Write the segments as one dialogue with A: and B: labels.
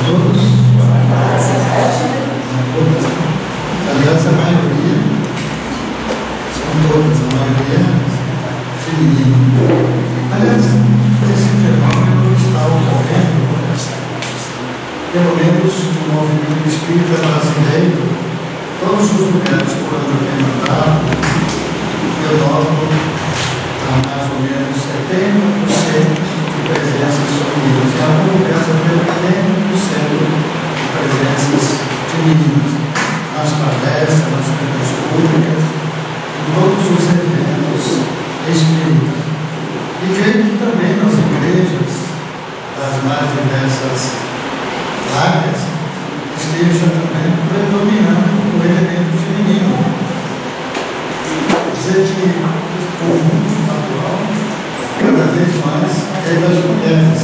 A: todos. Aliás, a maioria, são todas, a maioria feminina. Aliás, esse fenômeno está ocorrendo, pelo menos no movimento espírita brasileiro, todos os lugares por onde eu tenho andado, eu noto há mais ou menos 70% de presenças femininas. Em algum lugar, até 80% de presenças femininas. Nas palestras, nas reuniões públicas, em todos os eventos espíritas. E creio que também nas igrejas, das mais diversas áreas, esteja também predominando o elemento feminino. Dizer que o mundo atual, cada vez mais, é das mulheres.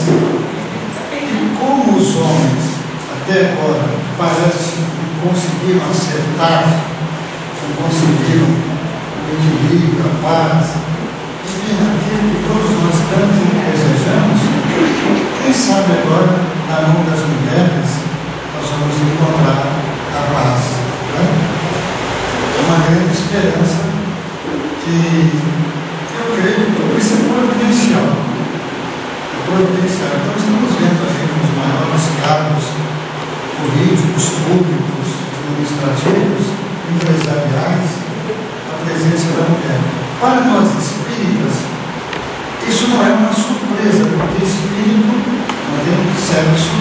A: E como os homens, até agora, parece conseguiram acertar, conseguiram o equilíbrio, a paz, enfim, aquilo que todos nós tanto desejamos, quem sabe agora, na mão das mulheres, nós vamos encontrar a paz. Né? É uma grande esperança que eu creio que tudo isso é providencial. É providencial. Então estamos vendo aí os maiores cargos políticos, públicos, administrativos, empresariais, a presença da mulher. Para nós espíritas, isso não é uma surpresa, porque espírito não tem um sexo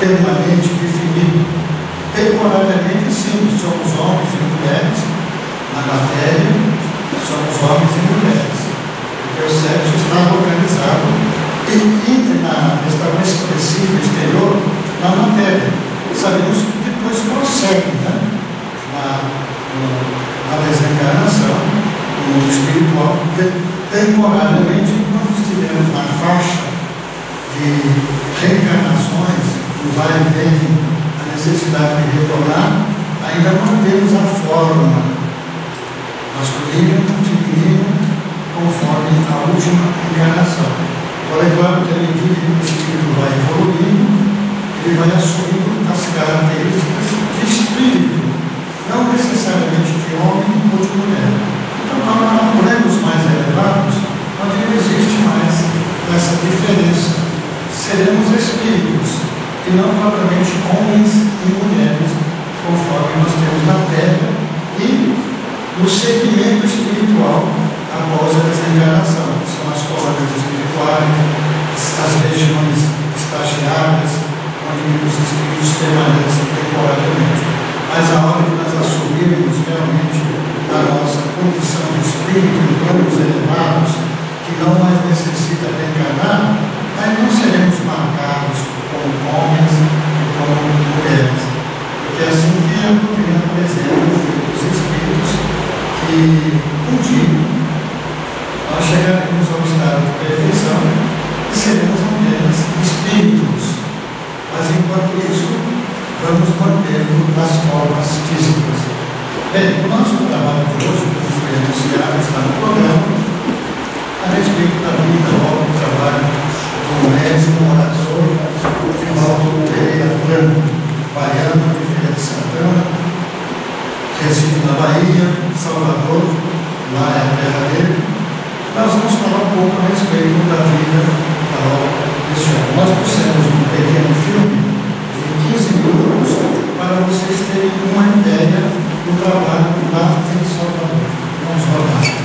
A: permanente definido. Temporariamente, sim, somos homens e mulheres, na matéria, somos homens e mulheres, porque o sexo está organizado e está mais expressivo exterior na matéria. Sabemos que depois prossegue, né? na desencarnação, no mundo espiritual, temporariamente, nós estivemos na faixa de reencarnações, no vai e vem, a necessidade de retornar, ainda mantemos a forma masculina, feminina, conforme a última encarnação. Porém, claro que à medida que o espírito vai evoluindo, ele vai assumindo as características de espírito, não necessariamente de homem ou de mulher. Então, para planos mais elevados, onde não existe mais essa diferença, seremos espíritos, e não propriamente homens e mulheres, conforme nós temos na Terra, e no segmento espiritual após a desencarnação, que são as cólagas espirituais, as regiões estagiárias, onde os espíritos permanecem temporariamente. Mas a hora que nós assumirmos realmente a nossa condição de espírito em planos elevados, que não mais necessita reencarnar, aí não seremos marcados como homens e como mulheres. Porque é assim que a doutrina apresenta os espíritos que um dia nós chegaremos ao estado de perfeição e seremos apenas espíritos. Mas enquanto isso, vamos mantendo as formas físicas. Bem, o nosso trabalho de hoje, como foi anunciado, está no programa, a respeito da vida, do trabalho do médico orador de Valdo Pereira Franco, baiano de Feira de Santana, reside na Bahia, Salvador, lá é a terra dele. Nós vamos falar um pouco a respeito da vida da obra desse homem. Nós trouxemos um pequeno filme de 15 minutos para vocês terem uma ideia do trabalho lá em Salvador. Vamos rodar.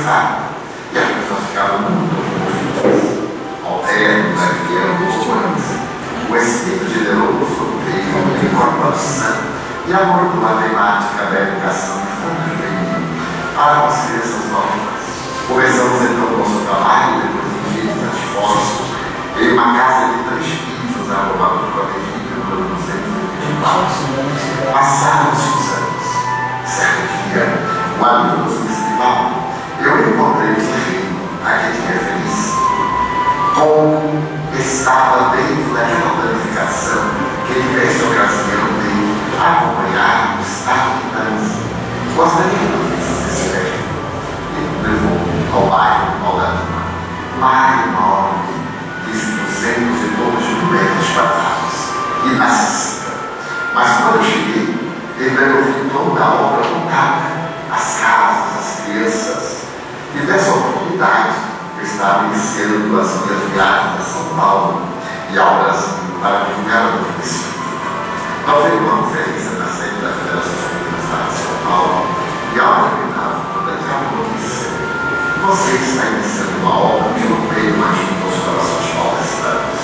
B: casada. E as pessoas ficavam muito felizes, alternos, aliviando, o Espírito generoso veio incorporação e a muito matemática da educação infantil para as crianças novas. Começamos então o nosso trabalho, depois de dias de esforço, em uma casa de 3 pisos, na Rua do Colégio, no 224. Passaram-se os anos. Certo dia, um amigo nos explicava, eu encontrei o sujeito, aquele que é feliz, como estava dentro daquela planificação que ele tivesse a ocasião de acompanhar o estado de trânsito. Gostaria de ver esse espectro. Ele levou ao bairro, ao lado mar enorme, de 202 metros quadrados, inacessível. Mas quando eu cheguei, ele me ouviu toda a obra montada, as casas, as crianças, e dessa oportunidade eu estava iniciando as minhas viagens a São Paulo e ao Brasil para divulgar a doutrina espírita. Nós tivemos uma conferência na sede da Federação Espírita de São Paulo e ao terminar, quando eu tinha uma notícia, você está iniciando uma obra que eu creio mais junto aos corações paulistanos.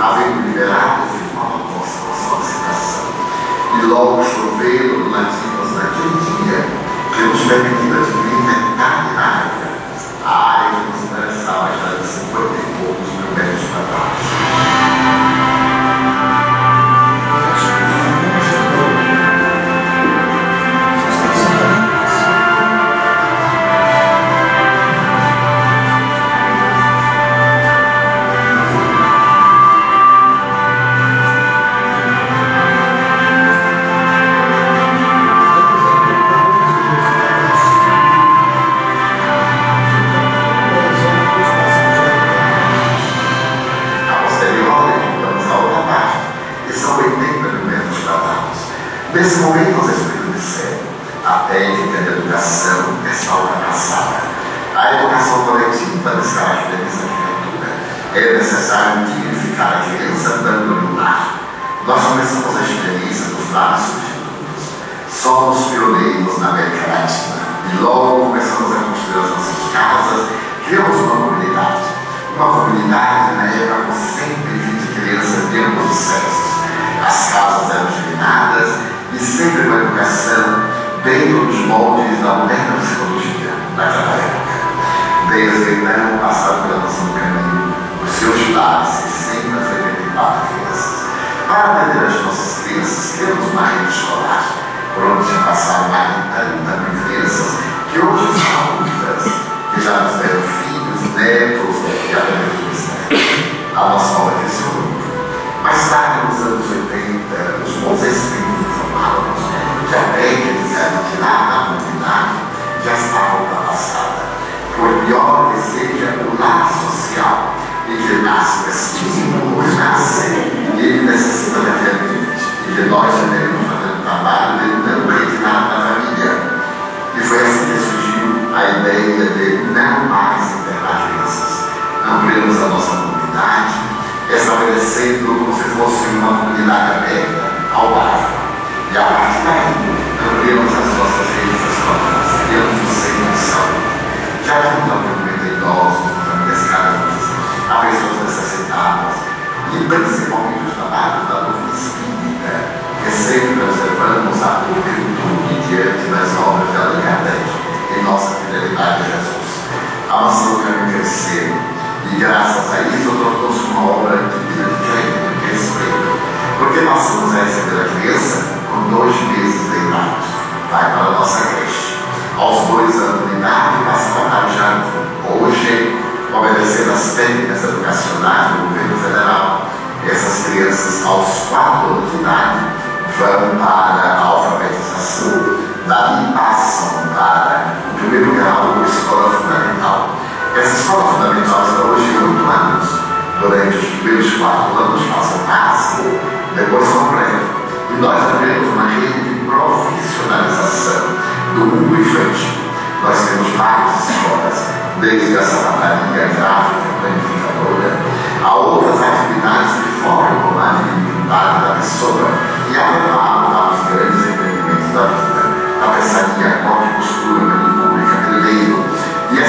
B: Havendo liberado, eu fiz uma proposta, uma solicitação. E logo chovendo nativos naquele dia, que nos permitiu adquirir metade da área. A área que nos interessava já de 50 e poucos mil metros quadrados. Nesse momento, os Espíritos disseram, a técnica de educação está ultrapassada. A educação coletiva nos caracteriza a criatura. É necessário dignificar a criança dando-lhe um lar. Nós começamos a experiência dos lares substitutos. Somos pioneiros na América Latina. E logo começamos a construir as nossas casas, criamos uma comunidade. Uma comunidade, na época, com 120 crianças de ambos os sexos. As casas eram geminadas, e sempre uma educação dentro dos moldes da moderna psicologia daquela época. Desde então, passaram pela noção do caminho, os seus lares, 684 crianças. Para atender as nossas crianças, criamos uma rede escolar, por onde já passaram mais de 30 mil crianças, que hoje são adultas, que já nos deram filhos, netos e até mesmo a nossa obra cresceu muito. Mais tarde, nos anos 80, os bons espíritos informados que a técnica de tirar da comunidade já estava ultrapassada. Por pior que seja o lar social em que nasce o espírito, nasce, e ele necessita de ambiente. E que nós devemos fazer o trabalho de não retirar da família. E foi assim que surgiu a ideia de não mais internar crianças. Ampliamos a nossa comunidade, estabelecendo como se fosse uma comunidade aberta ao bairro. E a partir daí, ampliamos as nossas redes escolares, criamos o centro de saúde. Já juntamos com idosos, famílias carentes, a pessoas necessitadas, e principalmente os trabalhos da doutrina espírita, que sempre preservamos a plenitude diante das obras de Allan Kardec em nossa fidelidade a Jesus. A nossa caminho cresceu. E graças a isso tornou-se uma obra de vida de crédito, de respeito. Porque nós somos a receber a criança com 2 meses de idade. Vai para a nossa creche. Aos 2 anos de idade passa para o jardim. Hoje, obedecendo as técnicas educacionais do governo federal, essas crianças aos 4 anos de idade vão para a alfabetização. Dali passam para o primeiro grau da escola fundamental. Essa escola fundamental está hoje 8 anos. Durante os primeiros 4 anos passam básico, depois completo. E nós abrimos uma rede de profissionalização do mundo infantil. Nós temos várias escolas, desde a sapataria, gráfica, planificadora, a outras atividades que formam a dignidade da pessoa e a levar aos grandes empreendimentos da vida. Tapeçaria, corte e costura, pública, veleiro. E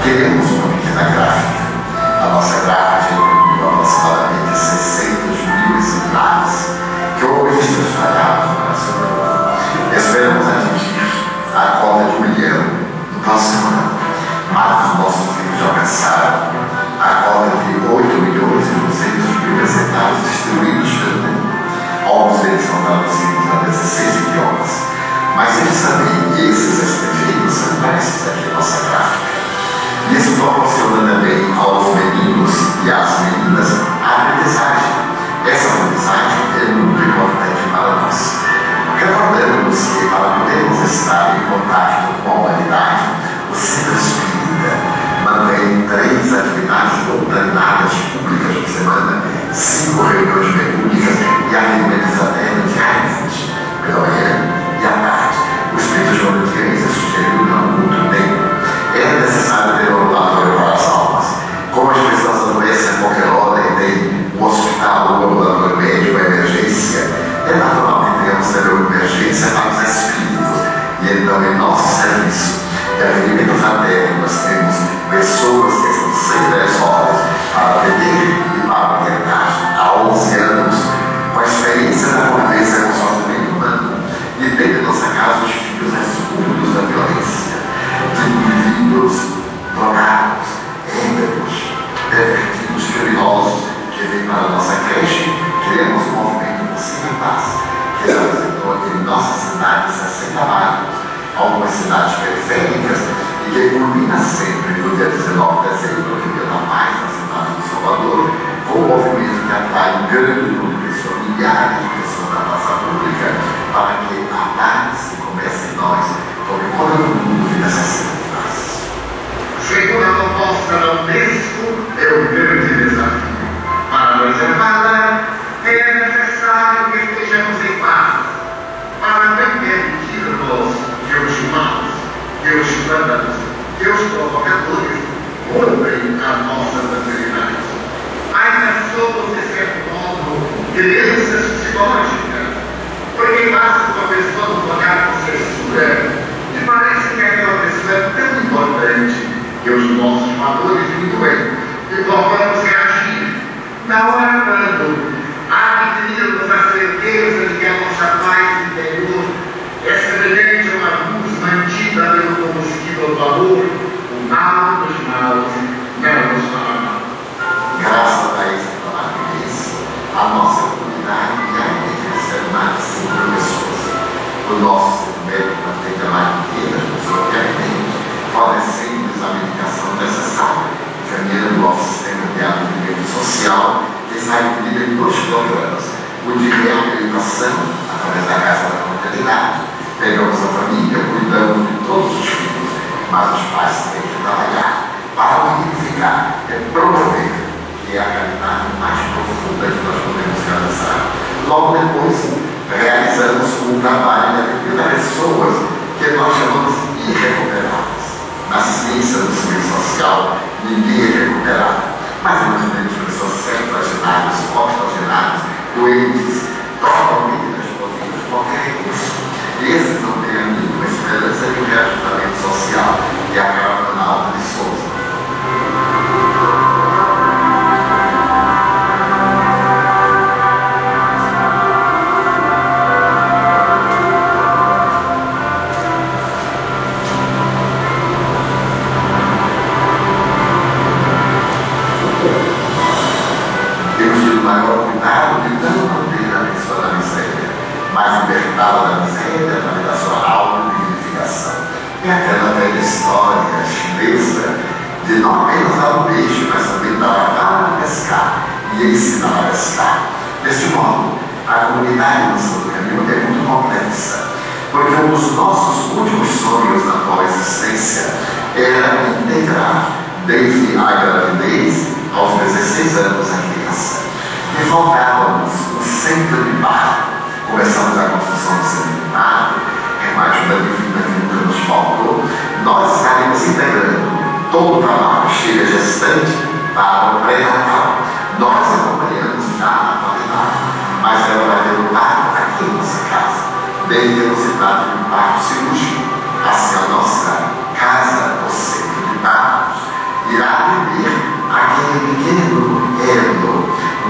B: Queremos uma pequena gráfica. A nossa gráfica reuniu aproximadamente 600 mil exemplares que hoje estão espalhados no Brasil. Esperamos atingir a cota de 1 milhão no próximo ano, mas os nossos livros já alcançaram a cota de 8.200.000 exemplares distribuídos pelo mundo. Alguns deles são traduzidos a 16 idiomas, mas eles sabem que esses estrangeiros são impressos aqui na nossa gráfica. Isso proporciona também aos meninos e às meninas a aprendizagem. Essa aprendizagem é muito importante para nós. Recordamos que para podermos estar em contato com a humanidade, o Centro Espírita mantém 3 atividades doutrinárias públicas por semana, 5 reuniões mediúnicas e atendimentos até diários, pela manhã e à tarde. O Espírito João de Cristo sugeriu há muito tempo. É necessário ter um ambulatório para as almas. Como as pessoas adoecem a qualquer hora e tem um hospital, um ambulatório médico, uma emergência, é natural que tenhamos também uma emergência para os espíritos. E então, em nosso serviço de atendimento fraterno, nós temos pessoas que estão 6, 10 horas para atender e para orientar há 11 anos, com a experiência da convivência com o sofrimento humano. E dentro da nossa casa, os filhos escuros da violência, de indivíduos drogados, êmbicos, pervertidos, criminosos, que vêm para a nossa creche. Queremos um movimento possível em paz, que se apresentou em nossas cidades recém-trabalhos, algumas cidades periféricas, e que culmina sempre no dia 19 de dezembro, que é o Dia da Paz, na cidade de Salvador, com um movimento que atrai um grande número de pessoas, milhares de pessoas da praça pública, para que a paz que começa em nós tome conta do mundo e necessita de paz. Segundo a proposta da Unesco, é o grande desafio. Para preservá-la, é necessário que estejamos em paz, para não permitirmos que os humanos, que os vândalos, que os provocadores roubem a nossa tranquilidade. Ainda somos, de certo modo, crianças psicológicas, porque basta uma pessoa nos olhar com censura e parece que aquela pessoa é tão importante que os nossos valores diminuem e voltamos a reagir. Na hora quando adquirirmos a certeza de que a nossa paz interior é semelhante a uma luz mantida pelo combustível do amor, o mal dos maus não nos fará mal. Graças a esse trabalho isso, a nossa comunidade diariamente recebe mais de 5 pessoas. O nosso médico atende a mais de 500 pessoas diariamente, fornecendo-nos a medicação necessária, encaminhando o nosso sistema de atendimento social, que está dividido em 2 programas. O de reabilitação, através da Casa da Fraternidade, pegamos a família, cuidamos de todos os filhos, mas os pais têm que trabalhar para unificar, promover, que é a caridade mais profunda que nós podemos realizar. Logo depois, realizamos um trabalho de atendimento a pessoas que nós chamamos de irrecuperáveis. Na ciência do serviço social, ninguém é recuperável, mas nós temos pessoas septuagenárias, octogenárias, doentes, totalmente desprovidas de qualquer recurso. E esses não têm a mínima esperança de um reajustamento social, que é a caravana Alta de Souza. Libertá-la da miséria através da sua auto-dignificação. É aquela velha história chinesa de não apenas dar um peixe, mas também dar a vara de pescar e ensinar a pescar. Deste modo, a comunidade no Santo Caminho é muito complexa, porque um dos nossos últimos sonhos na atual existência era integrar, desde a gravidez aos 16 anos, a criança. E voltávamos no centro de Barra. Começamos a construção do centro de Barra, em mais de uma divina que nunca nos faltou. Nós estaremos integrando todo o trabalho, chega gestante para o pré-natal. Nós acompanhamos já a atualidade, mas ela vai ter lugar aqui em nossa casa, desde a velocidade de um parto cirúrgico, assim a nossa casa, o centro de partos,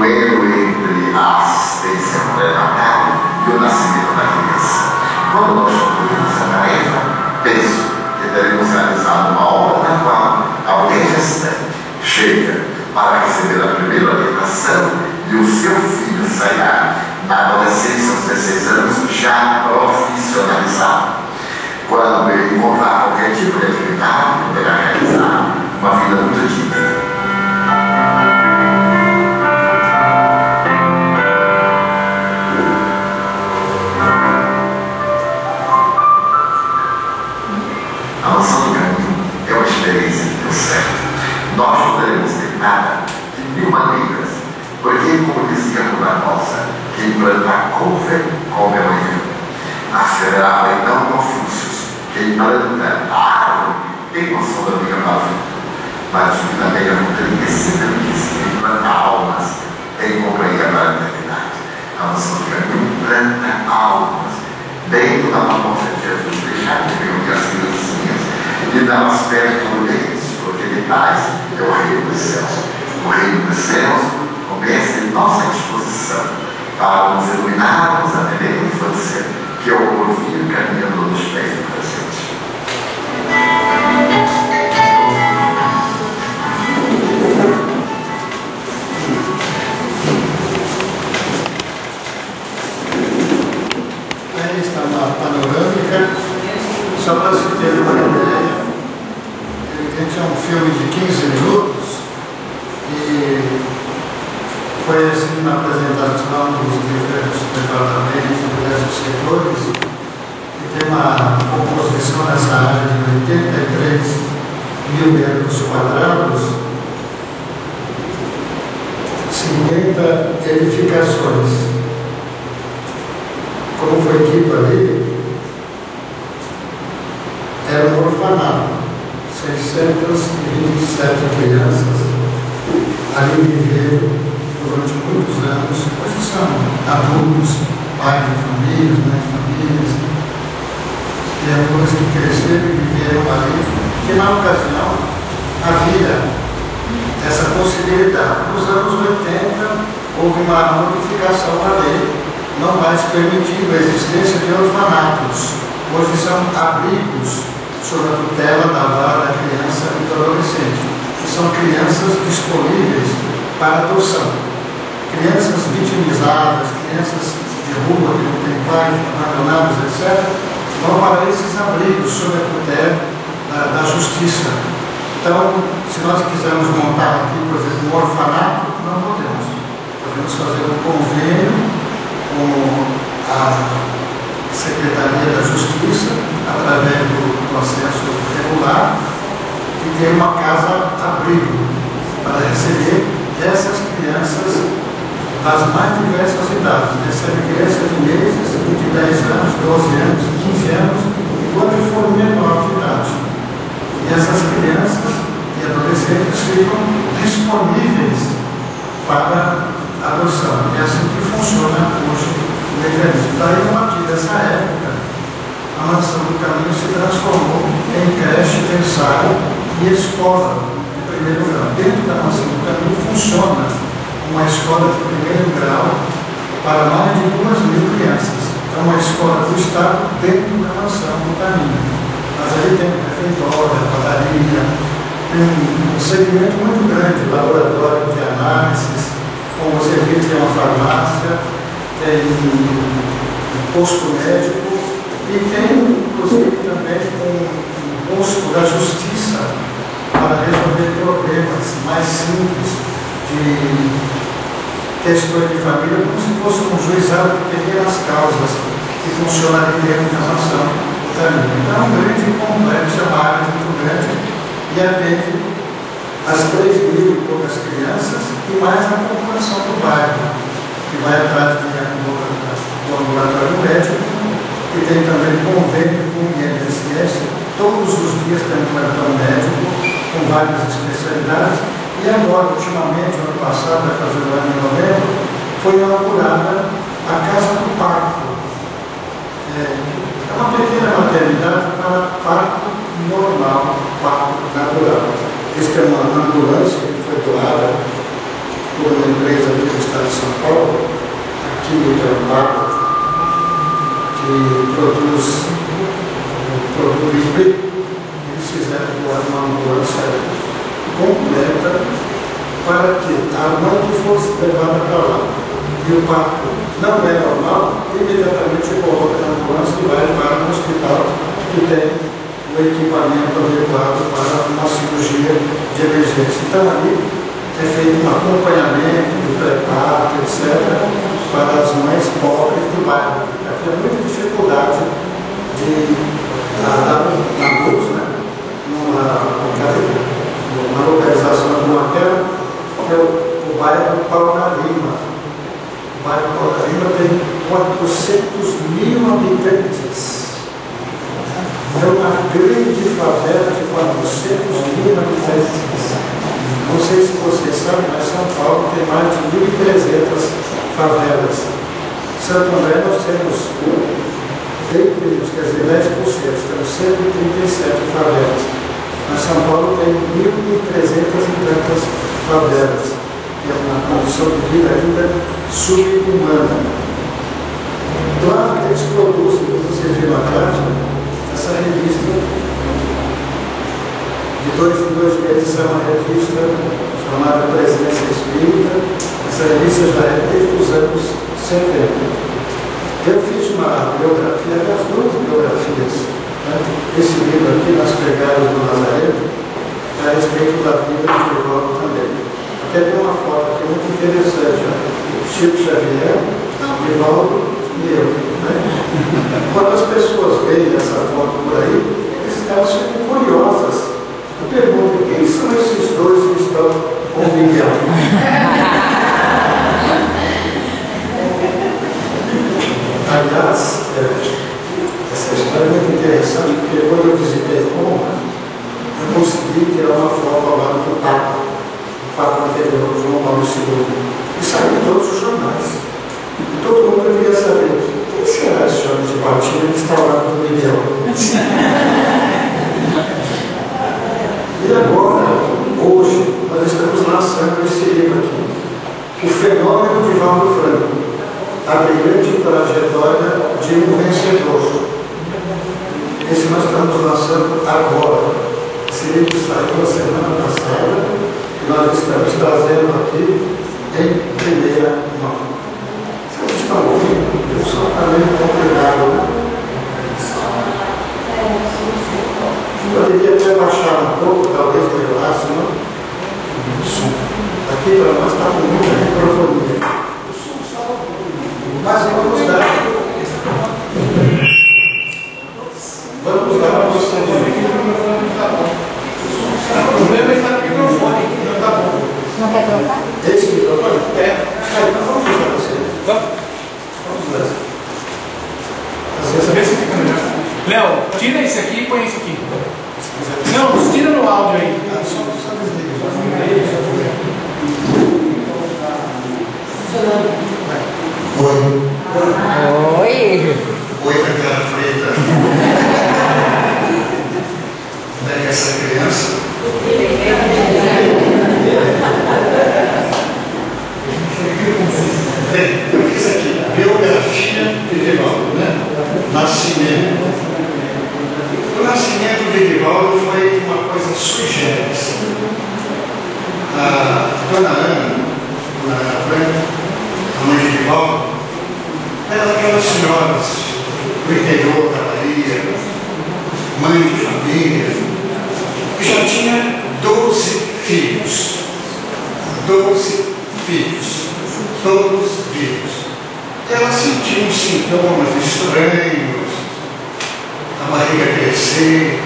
B: duelo entre a assistência pré-natal e o nascimento da criança. Quando nós concluímos essa tarefa, penso que teremos realizado uma obra na qual alguém gestante chega para receber a primeira orientação e o seu filho sairá na adolescência aos 16 anos já profissionalizado. Quando ele encontrar qualquer tipo de atividade, poderá realizar uma vida muito digna. A mansão do caminho é uma experiência que deu certo. Nós não poderemos ter nada de 1000 maneiras, porque, como dizia Rui Barbosa, quem planta couve, come amanhã. Asseverava então Confúcio, quem planta a árvore tem noção da briga para o futuro. Mas o também a montanha sempre disse, quem planta almas tem companhia para a eternidade. A mansão do caminho planta almas. Dentro da proposta de Jesus, deixar de ver as criancinhas e dar-las perto deles, porque de tais é o reino dos céus. O reino dos céus começa em nossa disposição para nos iluminarmos a primeira infância, que é o porvir caminhando nos pés do presente.
A: Aí está uma panorâmica, só para se ter uma ideia. Evidente, é um filme de 15 minutos e foi assim na apresentação dos diversos departamentos, diversos setores, e tem uma composição nessa área de 83 mil metros quadrados, 50 edificações. Como foi dito ali, era um orfanato, 627 crianças ali viveram durante muitos anos. Hoje são adultos, pais de famílias, mães de famílias, criaturas que cresceram e viveram ali, que na ocasião havia essa possibilidade. Nos anos 80 houve uma modificação da lei, não mais permitindo a existência de orfanatos. Hoje são abrigos sob a tutela da vara da criança e do adolescente, que são crianças disponíveis para adoção. Crianças vitimizadas, crianças de rua que não têm pais, abandonadas, etc., vão para esses abrigos sob a tutela da justiça. Então, se nós quisermos montar aqui, por exemplo, um orfanato, não podemos. Podemos fazer um convênio com a Secretaria da Justiça, através do processo regular, e ter uma casa-abrigo para receber essas crianças das mais diversas idades. Recebe crianças de meses, de 10 anos, 12 anos, 15 anos, enquanto for menor de idade. E essas crianças e adolescentes ficam disponíveis para adoção. É assim que funciona hoje o mecanismo. Daí, a partir dessa época, a Mansão do Caminho se transformou em creche, berçário e escola de primeiro grau. Dentro da Mansão do Caminho funciona uma escola de primeiro grau para mais de 2.000 crianças. É uma escola do Estado dentro da Mansão do Caminho. Mas aí tem refeitório, padaria, tem um segmento muito grande, laboratório de análises, como você viu, tem uma farmácia, tem um posto médico e tem, inclusive, também um posto da justiça para resolver problemas mais simples de questões de família, como se fosse um juizado de pequenas causas que funciona ali dentro da Mansão do Caminho. Então, é um grande complexo, é uma área muito grande e atende as 3.000 e poucas crianças e mais a população do bairro, que vai atrás do ambulatório médico, que tem também convênio com o INSS. Todos os dias tem um plantão médico com várias especialidades. E agora, ultimamente, ano passado, vai fazer o ano de novembro, foi inaugurada a Casa do Parto. É uma pequena maternidade para parto normal, parto natural. Esta é uma ambulância que foi doada por uma empresa aqui do estado de São Paulo, aqui no Paraná, que produz produto híbrido. Eles fizeram uma ambulância completa para que a mãe que fosse levada para lá e o parto não é normal, imediatamente coloca na ambulância e vai para um hospital que tem o equipamento adequado para uma cirurgia de emergência. Então ali é feito um acompanhamento do pré-parto, etc., para as mães pobres do bairro. Aqui é muita dificuldade de dar luz, né? Numa localização de uma terra, que é o bairro Paunarima. O bairro Paunarima tem 400.000 habitantes. É uma grande favela de 400.000 habitantes. Não sei se vocês sabem, mas São Paulo tem mais de 1.300 favelas. Em Santo André nós temos bem menos, quer dizer, 10%, temos 137 favelas. Mas São Paulo tem 1.300 e tantas favelas. É uma condição de vida ainda subhumana. Lá eles produzem, vocês viram atrás, essa revista, de 2 em 2 meses, é uma revista chamada Presença Espírita. Essa revista já é desde os anos 70. Eu fiz uma biografia, das 2 biografias, né? Esse livro aqui, Nas Pegadas do Nazareno, é a respeito da vida de Divaldo também. Até tem uma foto aqui muito interessante, né? Chico Xavier, Divaldo e eu. Né? Quando as pessoas veem essa foto por aí, eles ficam sempre curiosas. Eu pergunto, quem são esses dois que estão com o Miguel? Aliás, essa história é muito interessante, porque quando eu visitei Roma, eu consegui tirar uma foto ao lado do Papa, o Papa anterior, João Paulo II, e saiu em todos os jornais. E todo mundo queria saber, quem será esse homem de batina que está ao lado do Miguel? E agora, hoje, nós estamos lançando esse livro aqui, O Fenômeno de Divaldo Franco, a brilhante trajetória de um vencedor. Esse nós estamos lançando agora. Esse livro saiu na semana passada e nós estamos trazendo aqui em primeira mão. Vocês estão ouvindo? O som está meio complicado, né? Poderia até baixar um pouco, talvez melhorasse, não? O som. Aqui para nós está com muita microfonia. Mas vamos dar a noção de o problema está no microfone, não está bom.
C: Não quer trocar?
A: Esse microfone? É. Então vamos usar você. Vamos usar esse. Às vezes
D: Vê se fica melhor. Léo, tira esse aqui e põe esse aqui. Não, tira no áudio aí.
A: Só desliga. Oi.
C: Oi.
A: Oi, Cacara Freta. Pega essa criança. Bem, eu fiz aqui biografia de Divaldo, né? Nascimento. O nascimento de Divaldo foi uma coisa sui generis. A dona Ana Franco, a mãe de Divaldo, era daquelas senhoras do interior da Bahia, mãe de família, que já tinha 12 filhos. 12 filhos, todos vivos. Ela sentiu uns sintomas estranhos, a barriga crescer.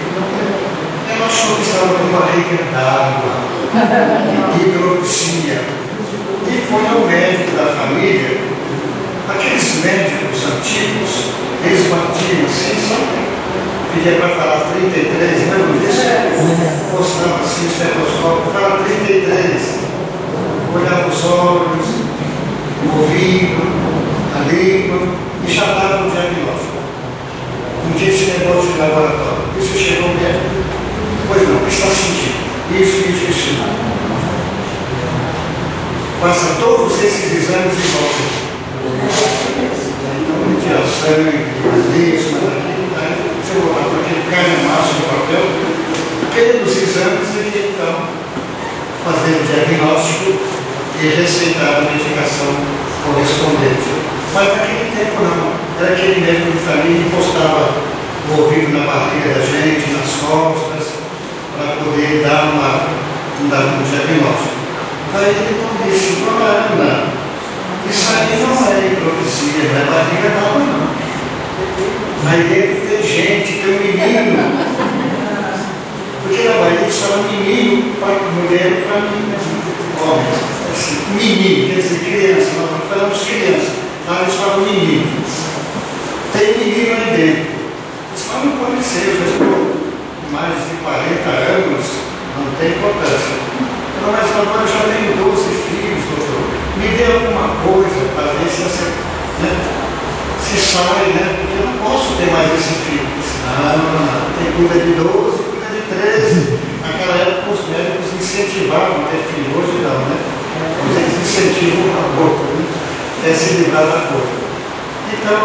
A: Ela achou que estava com barriga d'água, hidroxia, e foi ao médico da família. Aqueles médicos antigos, eles batiam assim, sabe? Pedia para falar 33, lembra disso? Mostrava assim o estetoscópio, fala 33. Olhava os olhos, o ouvido, a língua, e já dava o diagnóstico. Não tinha esse negócio de laboratório. Isso chegou o médico. Pois não, o que está sentindo? Isso. faça todos esses exames e volte. Então, retirar sangue, isso, mas aqui, você voltar para aquele calhamaço de papel, pelos exames e então fazer o diagnóstico e receitar a medicação correspondente. Mas naquele tempo não, era aquele médico de família que postava o ouvido na barriga da gente, nas costas, para poder dar um diagnóstico. Aí ele então disse, dona Ana, isso aí não é hipocrisia, não é barriga d'água não. Aí dentro tem gente, tem um menino. Porque na barriga só é um menino para mulher e para mim, homem. Assim, menino, quer dizer criança, nós falamos criança, lá eles falam menino. Tem menino aí dentro. Isso não pode ser, já estou mais de 40 anos, não tem importância. Então, mas agora eu já tenho 12 filhos, doutor. Me dê alguma coisa para ver se essa, se sai, porque eu não posso ter mais esse filho. Não, tem cuida de 12, cuida de 13. Naquela época os médicos incentivavam a ter filho, hoje não, Hoje eles incentivam o aborto, é se livrar da coisa. Então,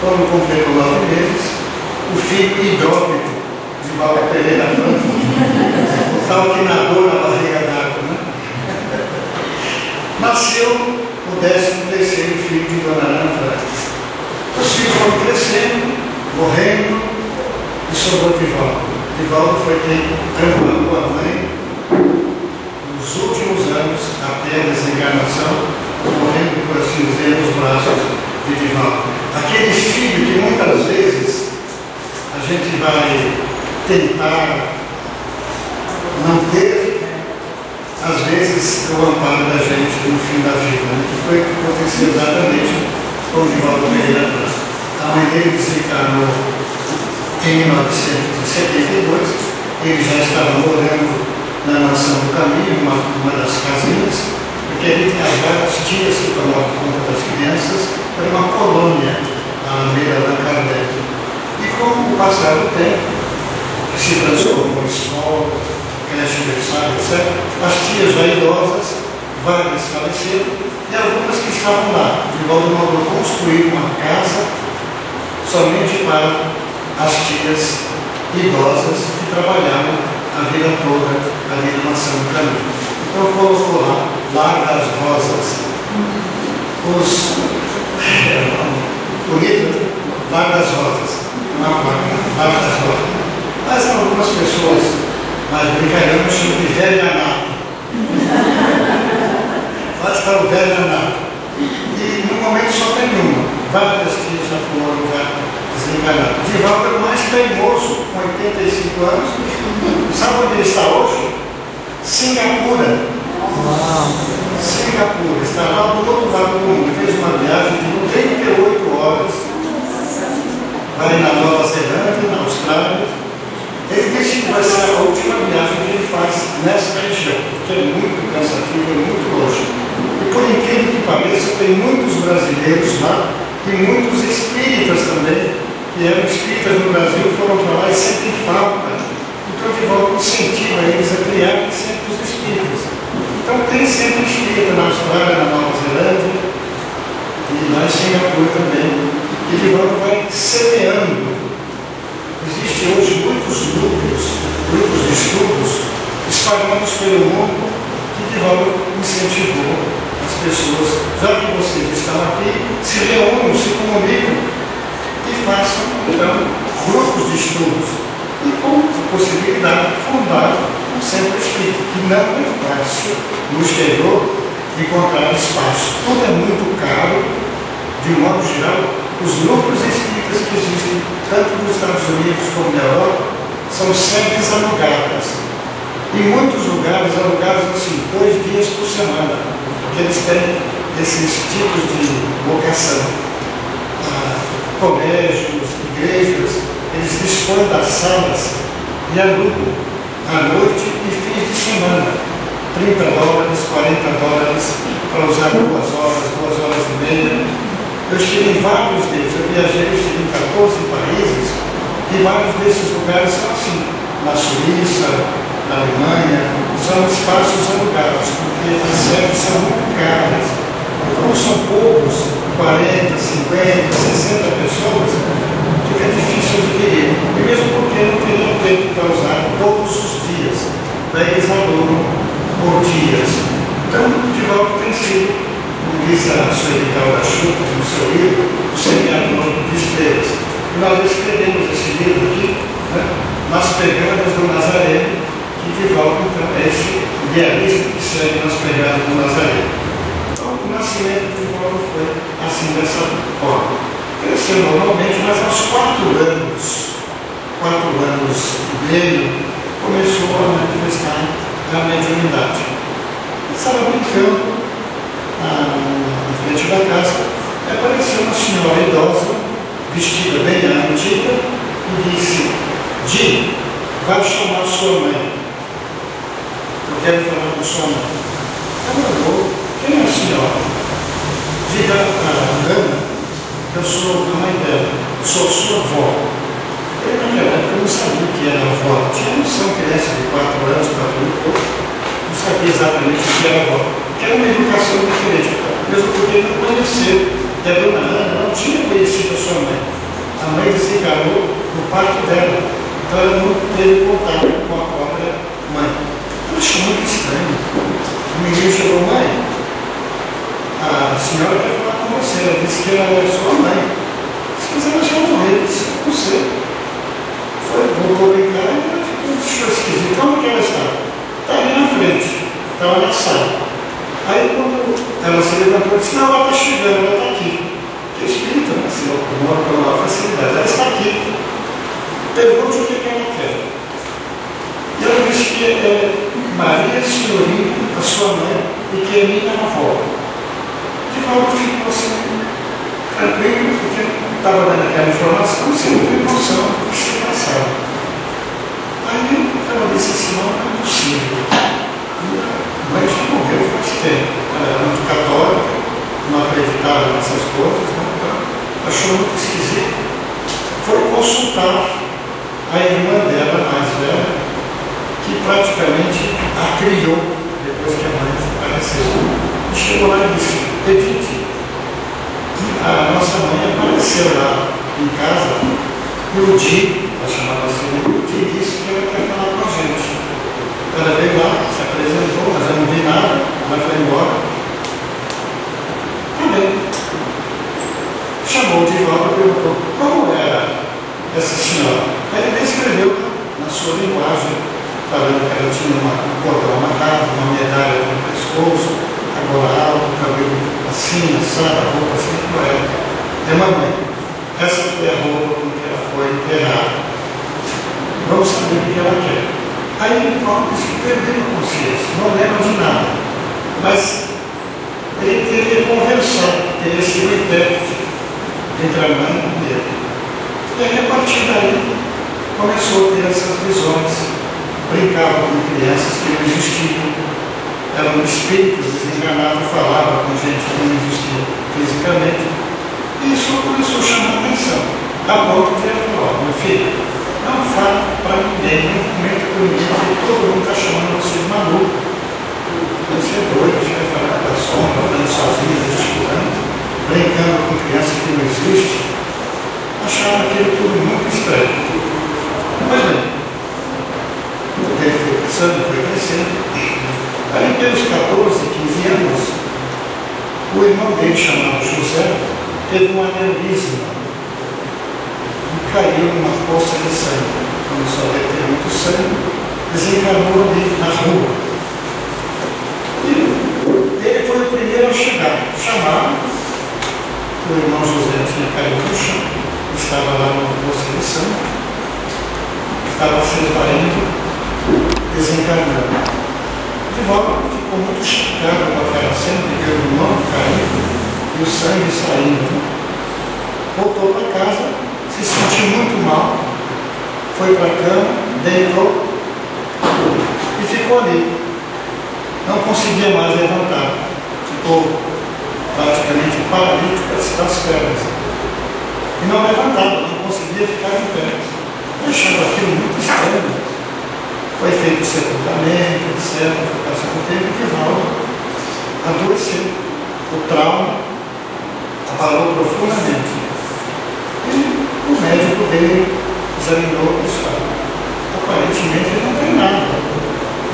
A: quando completou 9 meses, o filho hidrópico de Valda Pereira Franco, o tal que nadou na barriga d'água, nasceu o 13º filho de Dona Ana Franco. Os filhos foram crescendo, morrendo, e sobrou Divaldo. Divaldo foi quem amou a mãe nos últimos anos, até a desencarnação, morrendo, por assim dizer, nos braços de Divaldo. Aquele filho que muitas vezes a gente vai tentar não ter, às vezes é o amparo da gente no fim da vida, que foi o que aconteceu exatamente com o Divaldo Pereira Franco. A mãe dele desencarnou em 1972, ele já estava morando na Mansão do Caminho, uma das casinhas, porque ele tinha várias tias que tomavam conta das crianças, era uma colônia à beira da Kardec. E com o passar do tempo, que se transformou em escola, creche berçário, etc., as tias já idosas, várias faleceram, e algumas que estavam lá. Divaldo mandou construir uma casa somente para as tias idosas que trabalhavam a vida toda ali na Mansão do Caminho. Então colocou lá, Lar das Rosas, bonito, Lar das Rosas, Lar das Rosas. Mas algumas pessoas mais brincalhões chamam de velhanato. Lá está o velhanato. E no momento só tem uma. Várias tias já foram desencarnadas. Divaldo é o mais teimoso, com 85 anos. Sabe onde ele está hoje? Singapura. Singapura. Está lá do outro lado do mundo. Fez uma viagem de 98 horas. Vai na Nova Zelândia, na Austrália. Ele disse que vai ser a última viagem que ele faz nessa região, porque é muito cansativo, é muito longe. E por incrível que pareça, tem muitos brasileiros lá, tem muitos espíritas também, que eram espíritas no Brasil, foram para lá e sentem falta. Então, Divaldo incentiva eles a criar sempre os espíritas. Então, tem sempre espírita na Austrália, na Nova Zelândia, e lá em Singapura também. E Divaldo vai semeando. Existem hoje muitos grupos de estudos espalhados pelo mundo que Divaldo incentivou as pessoas, já que vocês estão aqui, se reúnam, se comunicam e façam, então, grupos de estudos e com a possibilidade de fundar um centro espírita, que não é fácil no exterior encontrar espaço. Tudo é muito caro, de um modo geral. Os núcleos espíritas que existem, tanto nos Estados Unidos como na Europa, são sedes alugadas. Em muitos lugares, alugados assim, 2 dias por semana, porque eles têm esses tipos de vocação. Colégios, igrejas, eles dispõem das salas e alugam à noite e fins de semana. $30, $40 para usar 2 horas, 2 horas e meia. Eu estive em vários deles, eu viajei, estive em 14 países, e vários desses lugares são assim, na Suíça, na Alemanha, usando espaços alugados, porque as sedes são muito caras. Como são poucos, 40, 50, 60 pessoas, fica difícil adquirir. E mesmo porque não teriam tempo para usar todos os dias. Daí eles alugam por dias. Então, de volta tem sido, como diz a sua edital da Chuta, no seu livro, o Seminário de Estrelas. E nós escrevemos esse livro aqui, né, Nas Pegadas do Nazareno, que de volta então é esse idealista que segue nas pegadas do Nazareno. Então, o nascimento de volta foi assim, dessa forma. Cresceu normalmente, mas aos 4 anos e meio, começou a manifestar a mediunidade. Estava brincando na frente da casa, e apareceu uma senhora idosa, vestida bem à antiga, e disse: Di, vai chamar sua mãe. Eu quero falar com sua mãe. Ela olhou: quem é a senhora? Diga a Ana que eu sou a mãe dela, sou sua avó. Eu, naquela época, não sabia o que era avó. Tinha noção, criança de 4 anos, 4 anos e pouco, não sabia exatamente o que era avó. Que era uma educação diferente, mesmo porque não conheceu. E a dona Ana não tinha conhecido a sua mãe. A mãe desencarnou no parto dela. Então ela não teve contato com a própria mãe. Eu achei muito estranho. O menino chegou: mãe, a senhora quer falar com você. Ela disse que ela era sua mãe. Mas ela já morreu. Eu disse: não sei. Voltou bem cá e ela ficou esquisita. Onde que ela está? Está ali na frente. Estava na sala. Aí quando ela se levantou, disse: não, ela está chegando, ela está aqui. Que espírito, né? Se locomove com uma facilidade. Ela está aqui. Pergunte o que ela quer. E ela disse que é Maria Senhorina, a sua mãe, e que é minha avó. De volta ficou assim, tranquilo, porque estava dando aquela informação, sem ter noção do que se passava. Aí ela disse assim: não é possível. A mãe já morreu faz tempo. Ela era muito católica, não acreditava nessas coisas, né? Então achou muito esquisito. Foi consultar a irmã dela mais velha, que praticamente a criou depois que a mãe faleceu. E chegou lá e disse: Edith, a nossa mãe apareceu lá em casa, o Di, ela chamava assim, o Di disse que ela quer falar com a gente. Ela veio lá, se apresentou, mas eu não vi nada, ela foi embora. Tá bem. Chamou de volta e perguntou: como era essa senhora? Ele descreveu na sua linguagem, falando que ela tinha um cordão amarrado, uma medalha no pescoço, a gola alta, o cabelo assim, assado, a roupa assim, como era. É, mamãe, essa foi a roupa com que ela foi enterrada. Vamos saber o que ela quer. Aí ele volta e se perdeu a consciência, não lembra de nada. Mas ele teria conversado, teria sido intérprete entre a mãe e ele. E aí, a partir daí, começou a ter essas visões. Brincava com crianças que não existiam. Eram espíritos desencarnados, falava com gente que não existia fisicamente. E isso começou a chamar a atenção. A ponto de ela falar: meu filho, não fale para ninguém, não comenta com ninguém, porque todo mundo está chamando você de maluco. Você é doido, fica falando da sombra, falando sozinho, gesticulando, brincando com criança que não existe. Achava aquilo tudo muito estranho. Mas bem, ele foi crescendo, foi crescendo. Aí, pelos 14, 15 anos, o irmão dele, chamado José, teve um aneurisma e caiu numa poça de sangue. Começou a ter muito sangue, desencarnou ali na rua. E ele foi o primeiro a chegar. Chamaram, o irmão José tinha caído no chão, estava lá numa poça de sangue, estava se esvaindo, desencarnando. De volta, ficou muito chocado com aquela cena, porque o irmão caindo e o sangue saindo. Voltou para casa, se sentiu muito mal, foi para a cama, deitou e ficou ali. Não conseguia mais levantar, ficou praticamente paralítico das pernas. E não levantava, não conseguia ficar em pé. Achando aquilo muito estranho. Foi feito o sepultamento, etc. adoeceu. O trauma abalou profundamente. E o médico dele examinou o pessoal. Aparentemente ele não tem nada.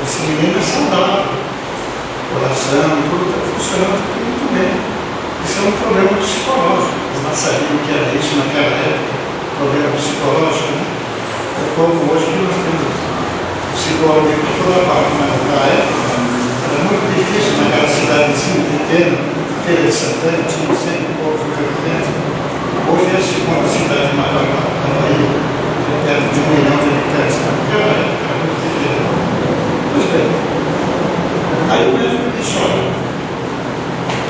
A: Esse menino é saudável. Coração, tudo está funcionando tudo muito bem. Isso é um problema psicológico. Eles não sabiam que era isso naquela época. Problema psicológico, né? É como hoje que nós temos psicólogo por toda parte, mas naquela época era muito difícil naquela cidadezinha pequena, Feira de Santana, tinha sempre um pouco de frequência. Hoje é a segunda cidade maior da Bahia, perto de 1 milhão de habitantes. Naquela época era muito pequena. Pois bem, aí o médico disse, olha,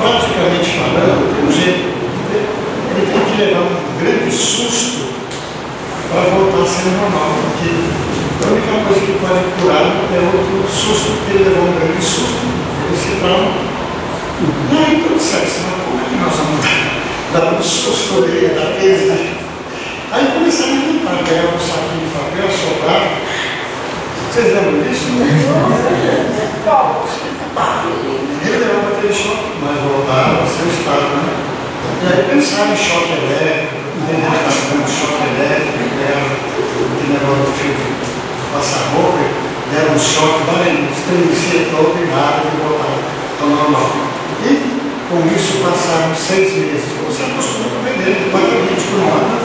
A: praticamente falando, tem um jeito, ele tem que levar um grande susto para voltar a ser normal, porque a única coisa que pode curar é outro susto, porque ele levou um grande susto, ele se trauma. E aí tudo certo, senão como é que nós vamos dar um susto dele, daqueles? Aí começaram a inventar, pegar um saquinho de papel, soprar. Vocês lembram disso? Ele levava aquele choque, mas voltava ao seu estado, né? E aí pensaram em choque elétrico, identificação de choque elétrico, deram aquele negócio do fio de passar roupa, deram um choque, estremecia todo e nada de voltar ao normal. E com isso passaram 6 meses. Você acostuma com o dele, completamente por um ano,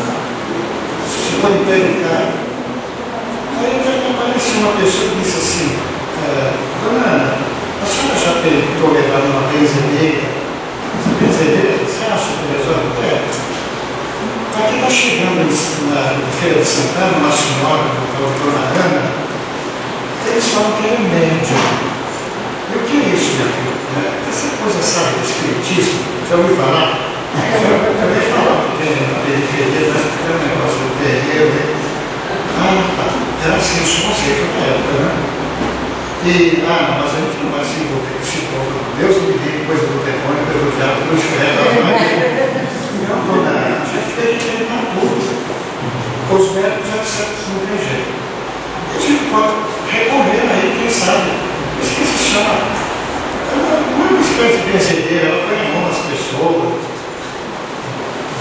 A: se põe em pé de cara. Aí apareceu uma pessoa que disse assim, dona Ana, a senhora já tentou levar uma benzedeira? Essa benzedeira, você acha que resolve? Aqui está chegando na Feira de Santana, uma senhora, a doutora Ana, eles falam que ele é médium. E o que é isso, minha filha? Essa coisa, sabe, do espiritismo, já ouviu falar? Eu acabei de falar que tem na periferia, tem um negócio do terreiro. Tá. Era assim os conceitos da época, né? E, mas a gente não vai se envolver com esse povo. Deus me livre, coisa do demônio, coisa do diabo, do inferno. Não, dona Ana, a gente tem que tentar tudo. Os médicos já disseram que não tem jeito. A gente pode recorrer aí, quem sabe. Isso que se chama. Não é uma espécie de benzedeira, ela põe a mão nas pessoas,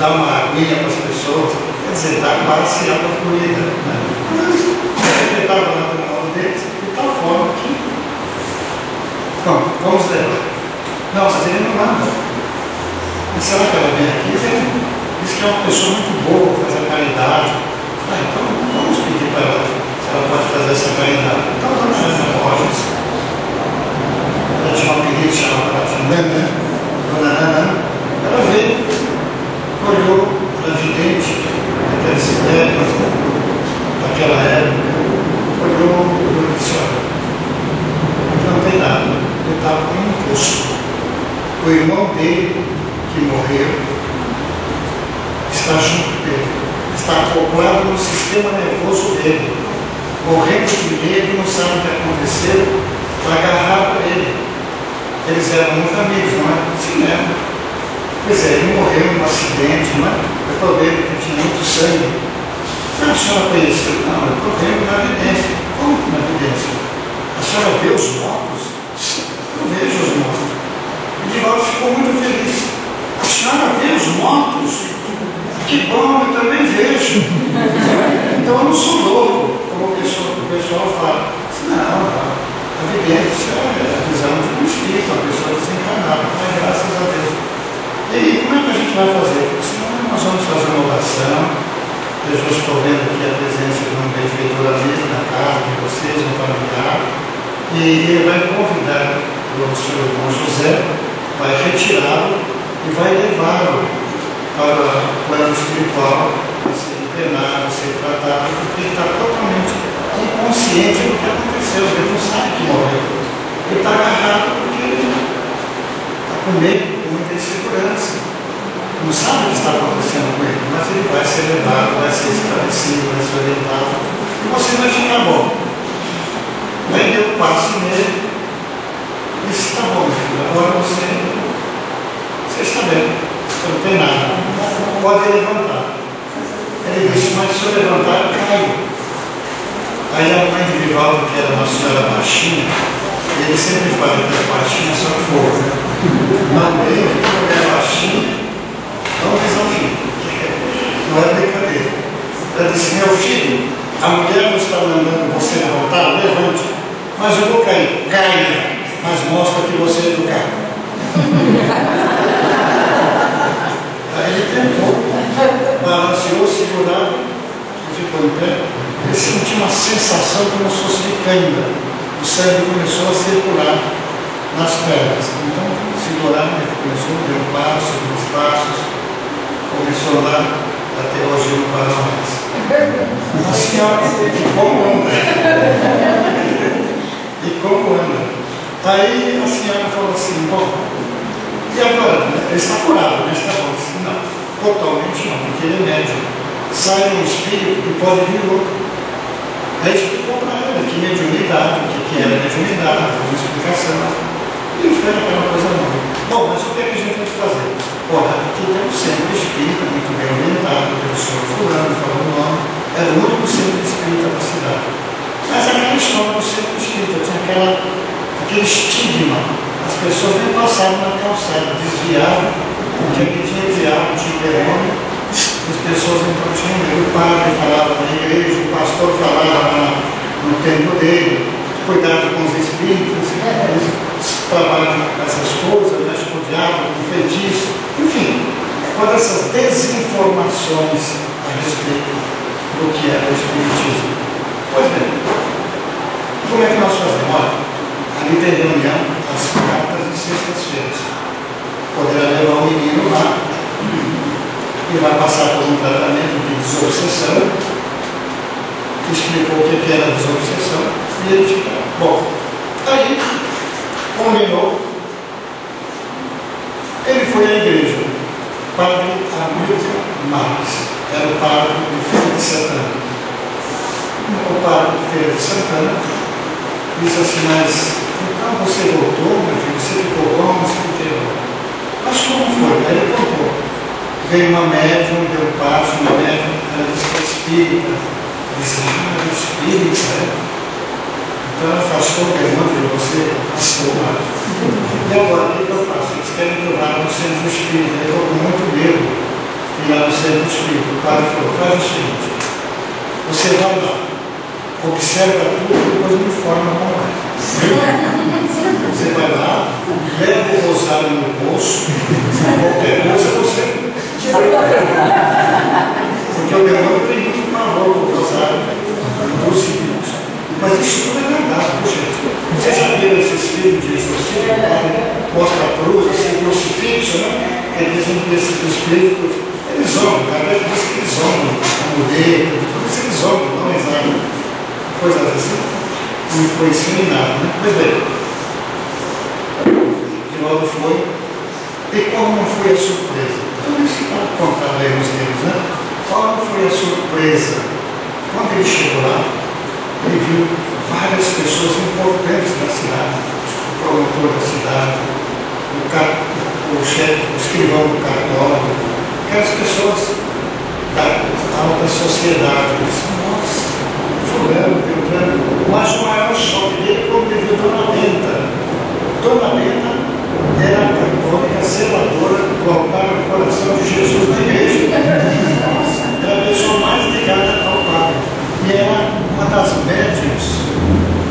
A: dá uma aguinha para as pessoas, quer dizer, dá base para a fluida. Né? Mas ele estava lá na mão deles, de tal forma que. Bom, vamos levar. Não, mas ele não manda. Mas será que ela vem aqui? Diz que é uma pessoa muito boa, faz a caridade. Então vamos pedir para ela se ela pode fazer essa caridade. Então vamos fazer lojas. Ela tinha uma apelido chamada Nana, Dona Nana. Ela veio, olhou, era vidente, aqueles ideias daquela época, olhou e disse, olha, não tem nada, ele estava com um imposto. O irmão dele, que morreu, está junto dele, está acoplado no sistema nervoso dele, morrendo de medo, não sabe o que aconteceu, agarrado a ele. Eles eram muito amigos, não é? Sim, eram. Pois é, ele morreu num acidente, não é? Eu estou vendo que tinha muito sangue. Você a senhora conheceu? Não, eu estou vendo na evidência. Como que na evidência? A senhora vê os mortos? Eu vejo os mortos. E Divaldo ficou muito feliz. A senhora vê os mortos? Que bom, eu também vejo. Então eu não sou louco, como o pessoal fala. Não. A evidência é a visão de um espírito, uma pessoa desencarnada, mas graças a Deus. E como é que a gente vai fazer? Porque senão nós vamos fazer uma oração. Eu já estou vendo aqui a presença de um benfeitor amigo na casa de vocês, um familiar, e ele vai convidar o seu irmão José, vai retirá-lo e vai levá-lo para o plano espiritual, a ser internado, a ser tratado, porque ele está totalmente inconsciente do que aconteceu, ele não sabe que morreu. Ele está agarrado porque ele está com medo, com muita insegurança. Não sabe o que está acontecendo com ele, mas ele vai ser levado, vai ser esclarecido, vai ser orientado, e você vai ficar bom. Aí deu um passo nele e disse, tá bom, meu filho, agora você está bem, você não tem nada, pode levantar. Ele disse, mas se eu levantar, eu caio. Aí a mãe de Divaldo, que era uma senhora baixinha, ele sempre fala que as baixinhas são fogo, né? Não brinque com mulher baixinha, não desafie. Não é brincadeira. Ela disse, meu filho, a mulher não está mandando você levantar, levante. Mas eu vou cair. Caia, mas mostra que você é educado. Aí ele tentou, balanceou, segurava e ficou em pé. Ele sentiu uma sensação como se fosse de cãibra. O sangue começou a circular nas pernas. Então, segurava, ele começou, deu um passo, dois passos, começou lá, até hoje não parou mais. A senhora, e como anda? E como anda? Aí a senhora falou assim, bom, e agora? Ele está curado, né? Está bom. Não, totalmente não, porque ele é médium. Sai um espírito e pode vir outro. Aí explicou para ela que mediunidade, o que era mediunidade, uma explicação. E fez aquela coisa nova. Bom, mas o que é que a gente pode fazer? Olha, aqui tem um centro espírita muito bem orientado, pelo senhor fulano, falou o nome, era o único centro espírita da cidade. Mas aquela história do centro espírita tinha aquele estigma. As pessoas nem passavam na calçada, desviavam, porque aqui tinha diabo, tinha demônio, as pessoas então tinham medo. O padre falava na igreja, o pastor falava lá no templo dele, cuidado com os espíritos, eles trabalham com essas coisas, mexem com o diabo, com o feitiço, enfim, todas essas desinformações a respeito do que é o espiritismo. Pois bem, como é que nós fazemos? Olha, ali tem reunião às quartas e sextas-feiras. Poderá levar o menino lá e vai passar por um tratamento de desobsessão, que explicou o que era desobsessão, e ele fica bom. Aí, combinou, ele foi à igreja, padre Hamilton Marques, era o padre de Feira de Santana. O padre de Feira de Santana disse assim, mas então você voltou, meu filho, você ficou bom, você ficou bom. Mas como foi? Aí ele contou. Veio uma médium, deu um passo, uma médium, ela disse que é espírita. Eu disse, espírita, é? Então ela afastou o demônio de você, afastou mais. E agora, o que eu faço? Eles querem levar no centro espírita. Eu estou com muito medo de ir lá no centro espírita. O padre falou, faz o seguinte, você vai lá, observa tudo e depois me informa como é. Você vai lá, leva o rosário no bolso, qualquer coisa você. Porque o demônio tem muito pavor do rosário, do ciclos. Mas isso tudo é verdade, gente. Você já viu esses filmes de exorcismo, mostra a cruz, assim, crucifixo, né? Eles dizem que esses espíritos, eles zombam, cada vez diz que eles zombam, a mulher, tudo isso eles zombam, não exato. Coisas assim, não foi ensinado, né? Pois bem, de novo foi, e qual não foi a surpresa? Tudo isso para contar aí nos livros, né? Qual não foi a surpresa? Quando ele chegou lá, ele viu várias pessoas importantes da cidade, o promotor da cidade, o chefe, o escrivão do cartório, aquelas pessoas da alta sociedade. Nossa, fulano, Beltrano. Mas o maior choque dele foi quando ele viu Dona Benta. Dona Benta era a católica zeladora do altar do coração de Jesus na igreja. Era a pessoa mais ligada ao Padre. E era uma das médiuns.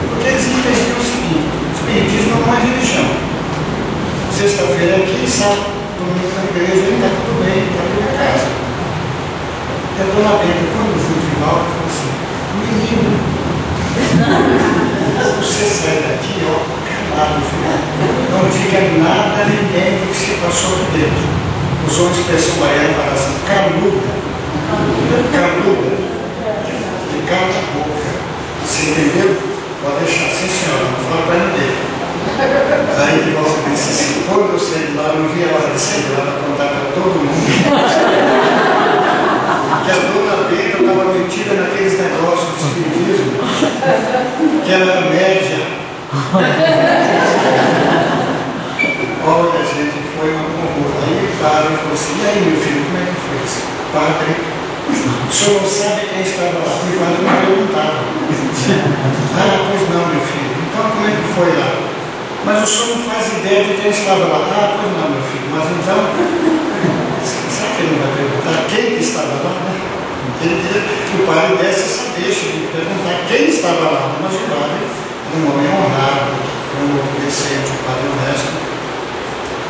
A: Porque eles entendiam o seguinte: o espiritismo não é religião. Sexta-feira aqui, sábado, domingo na igreja, está tudo bem, está tudo em casa. E a Dona Benta, quando viu de volta, falou assim: menino, você sai daqui, ó, calado, não diga nada a ninguém do que se passou aqui dentro. Usou uma expressão baiana para assim, caluda, e cala a boca. Você entendeu? Pode deixar, sim senhora, não fala para ninguém. Aí ele volta e disse assim, quando eu saí de lá, eu não vi a hora de sair de lá para contar para todo mundo que a Dona Benta estava metida naqueles negócios de espiritismo, que ela era média. Olha, gente, foi uma horror. Aí o padre falou assim, e aí, meu filho, como é que foi isso? Padre, o senhor não sabe quem estava lá? O padre não perguntava. Ah, pois não, meu filho. Então, como é que foi lá? Mas o senhor não faz ideia de quem estava lá. Ah, pois não, meu filho, mas então, será que ele não vai perguntar quem estava lá, né? O padre desse essa deixa de perguntar quem estava lá. Mas o padre era um homem honrado, um homem decente, um padre honesto,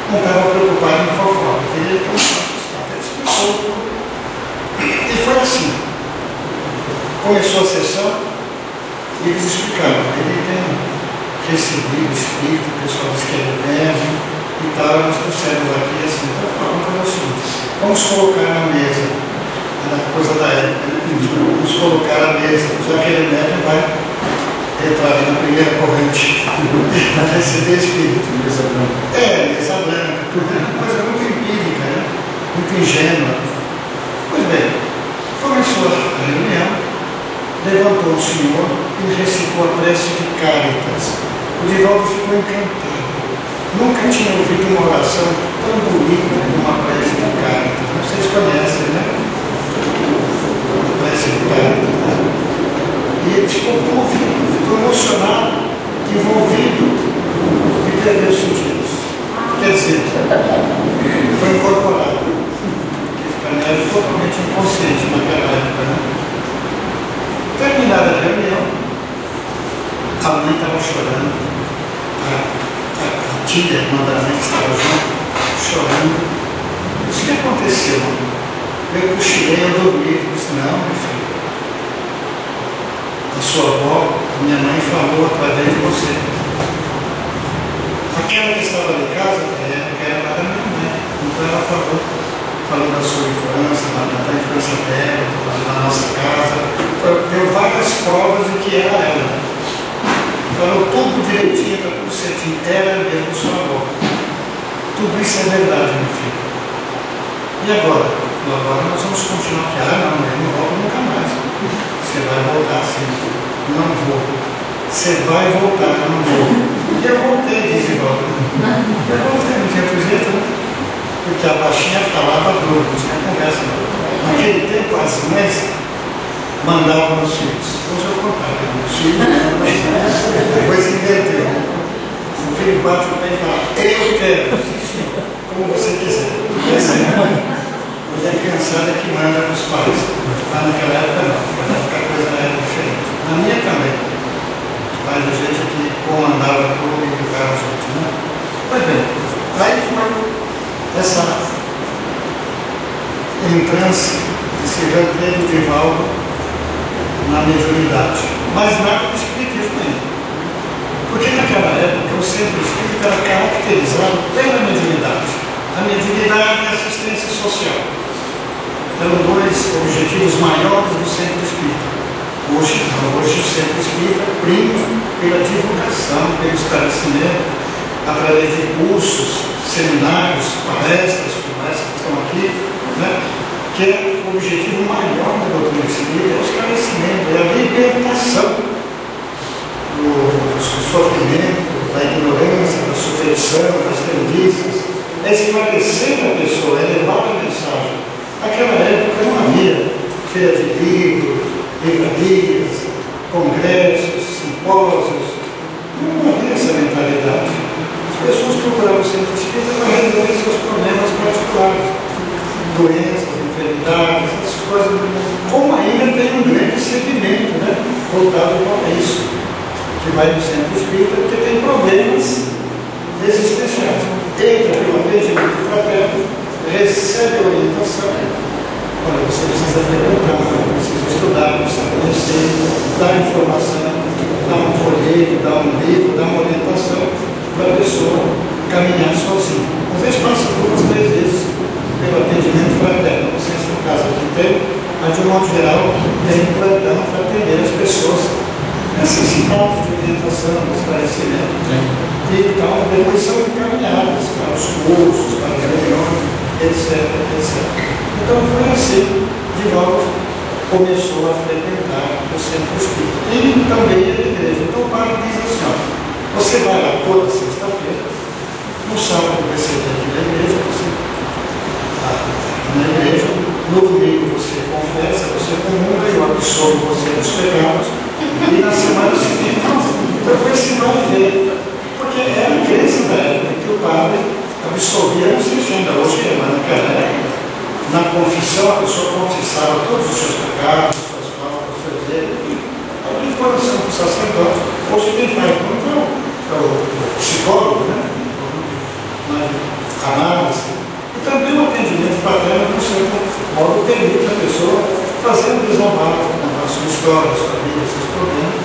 A: não estava preocupado em fofoca, queria que ele explicou. E foi assim. Começou a sessão e eles explicaram. Ele tem recebido espírito, o pessoal diz que ele bebe e tal, nós trouxemos aqui assim. Então vamos fazer o seguinte: vamos colocar na mesa, era coisa da época, ele pediu, vamos colocar a mesa, já que ele bebe, vai entrar na primeira corrente para receber espírito. Mesa branca. Mesa branca, uma coisa muito empírica, né? Muito ingênua. Pois bem, começou a reunião, levantou o senhor e recitou a prece de Cáritas. O Divaldo ficou encantado. Nunca tinha ouvido uma oração tão bonita como uma prece de Cáritas. Vocês conhecem, né? A prece de Cáritas. Né? E ele ficou comovido, ficou emocionado, envolvido e perdeu os sentidos. Quer dizer, foi incorporado. Ele era totalmente inconsciente naquela época, né? Terminada a reunião, a mãe estava chorando, a tia, irmã da mãe que estava junto, chorando. Eu disse: o que aconteceu? Eu cochilei, eu dormi. Eu disse: não, meu filho, a sua avó, a minha mãe, falou através de você. Aquela que estava em casa, que era lá da minha mãe, então ela falou da sua infância, da infância dela, da nossa casa, deu várias provas de que era ela. Falou tudo direitinho, está tudo certinho, era mesmo sua avó. Tudo isso é verdade, meu filho. E agora? Agora nós vamos continuar aqui. Ah, não, eu não volto nunca mais. Você vai voltar sim. Não vou. Você vai voltar, eu não vou. E eu voltei, disse Valdo. Eu voltei, não tinha outro jeito, né? Porque a baixinha falava duro, não tinha conversa. Naquele tempo, as mães mandavam os filhos. Hoje eu contava, os filhos depois se inverteu. O filho bate o pé e fala: eu quero, sim, senhor, como você quiser. Hoje é a criançada que manda nos pais. Lá naquela época não, naquela época a coisa era diferente. Na minha também. Os pais da gente que comandavam tudo e educavam a gente, né? Pois bem, aí foi essa entrância, esse retreio do Divaldo na mediunidade, mas nada do espiritismo ainda. Porque naquela época o centro espírita era caracterizado pela mediunidade. A mediunidade e a assistência social eram dois objetivos maiores do centro espírita. Hoje não, hoje o centro espírita prima pela divulgação, pelo esclarecimento, através de cursos, seminários, palestras, como essa que estão aqui, né? Que é o objetivo maior da doutrina espírita, é o esclarecimento, é a libertação do sofrimento, da ignorância, da superstição, das crendices, é esclarecer a pessoa, é levar a mensagem. Naquela época não havia feira de livros, livrarias, congressos, simpósios, não havia essa mentalidade. As pessoas procuravam o centro espírita para resolver seus problemas particulares, doenças, enfermidades, essas coisas. Como ainda tem um grande segmento, né, voltado para isso, que vai no centro espírita porque tem problemas existenciais. Entra pelo atendimento fraterno, recebe orientação. Olha, você precisa frequentar, precisa estudar, precisa conhecer, dar informação, dar um folheto, dar um livro, dar uma orientação para a pessoa caminhar sozinha. Às vezes passa 2, 3 vezes pelo atendimento fraterno. Não sei se no caso aqui tem, mas de um modo geral tem um plantão para atender as pessoas necessitadas de orientação, de esclarecimento. E então depois são encaminhadas para os cursos, para as reuniões, etc, etc. Então foi assim, Divaldo começou a frequentar o centro espírita. E também a igreja. Então o padre diz assim: ó, você vai lá toda sexta-feira, no sábado vai ser aqui na igreja, você na igreja, no domingo você confessa, você comunga, eu absolvo você dos pecados, e na semana seguinte, então foi esse vai ver, porque era absolvia, não sei se ainda hoje é, mas naquela época, na confissão, a pessoa confessava todos os seus pecados, suas faltas, seus erros, e aí pode ser um sacerdote. Hoje quem faz muito é o psicólogo, né? Análise. E também o atendimento fraterno, no seu modo, permite a pessoa fazer um desabafo com a sua história, a sua vida, seus problemas,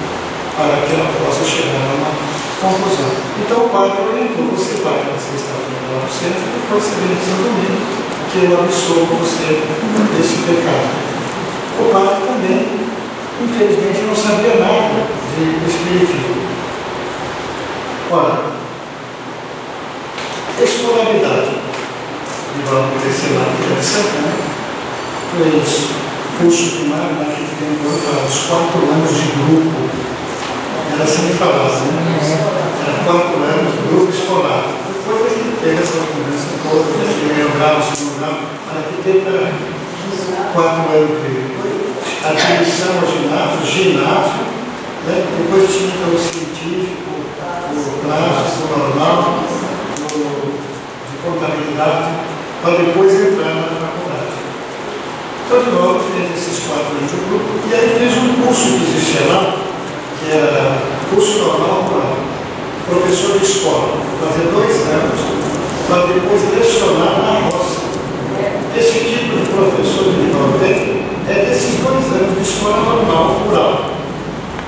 A: para que ela possa chegar a uma conclusão. Então o padre orientou: você vai na sexta-feira lá no centro, e depois você vem no seu domingo, que eu absolvo você desse pecado. O padre também, infelizmente, não sabia nada de espiritismo. Ora, escolaridade. E vamos crescer lá em Santana, fez curso primário, na que tem os 4 anos de grupo. Era assim que falava, né? Era 4 anos de grupo escolar. Depois a gente teve essas conversas todas, a gente lembrava, segundo grau, mas aqui teve 4 anos de admissão ao ginásio, né? Depois tinha o científico, o clássico, o normal, de contabilidade, para depois entrar na faculdade. Então, de novo, fez esses 4 anos de grupo, e aí fez um curso que existia lá, que era curso normal para professor de escola, fazer 2 anos, para depois lecionar na roça. Esse tipo de professor de nível técnico é desses 2 anos de escola normal, rural,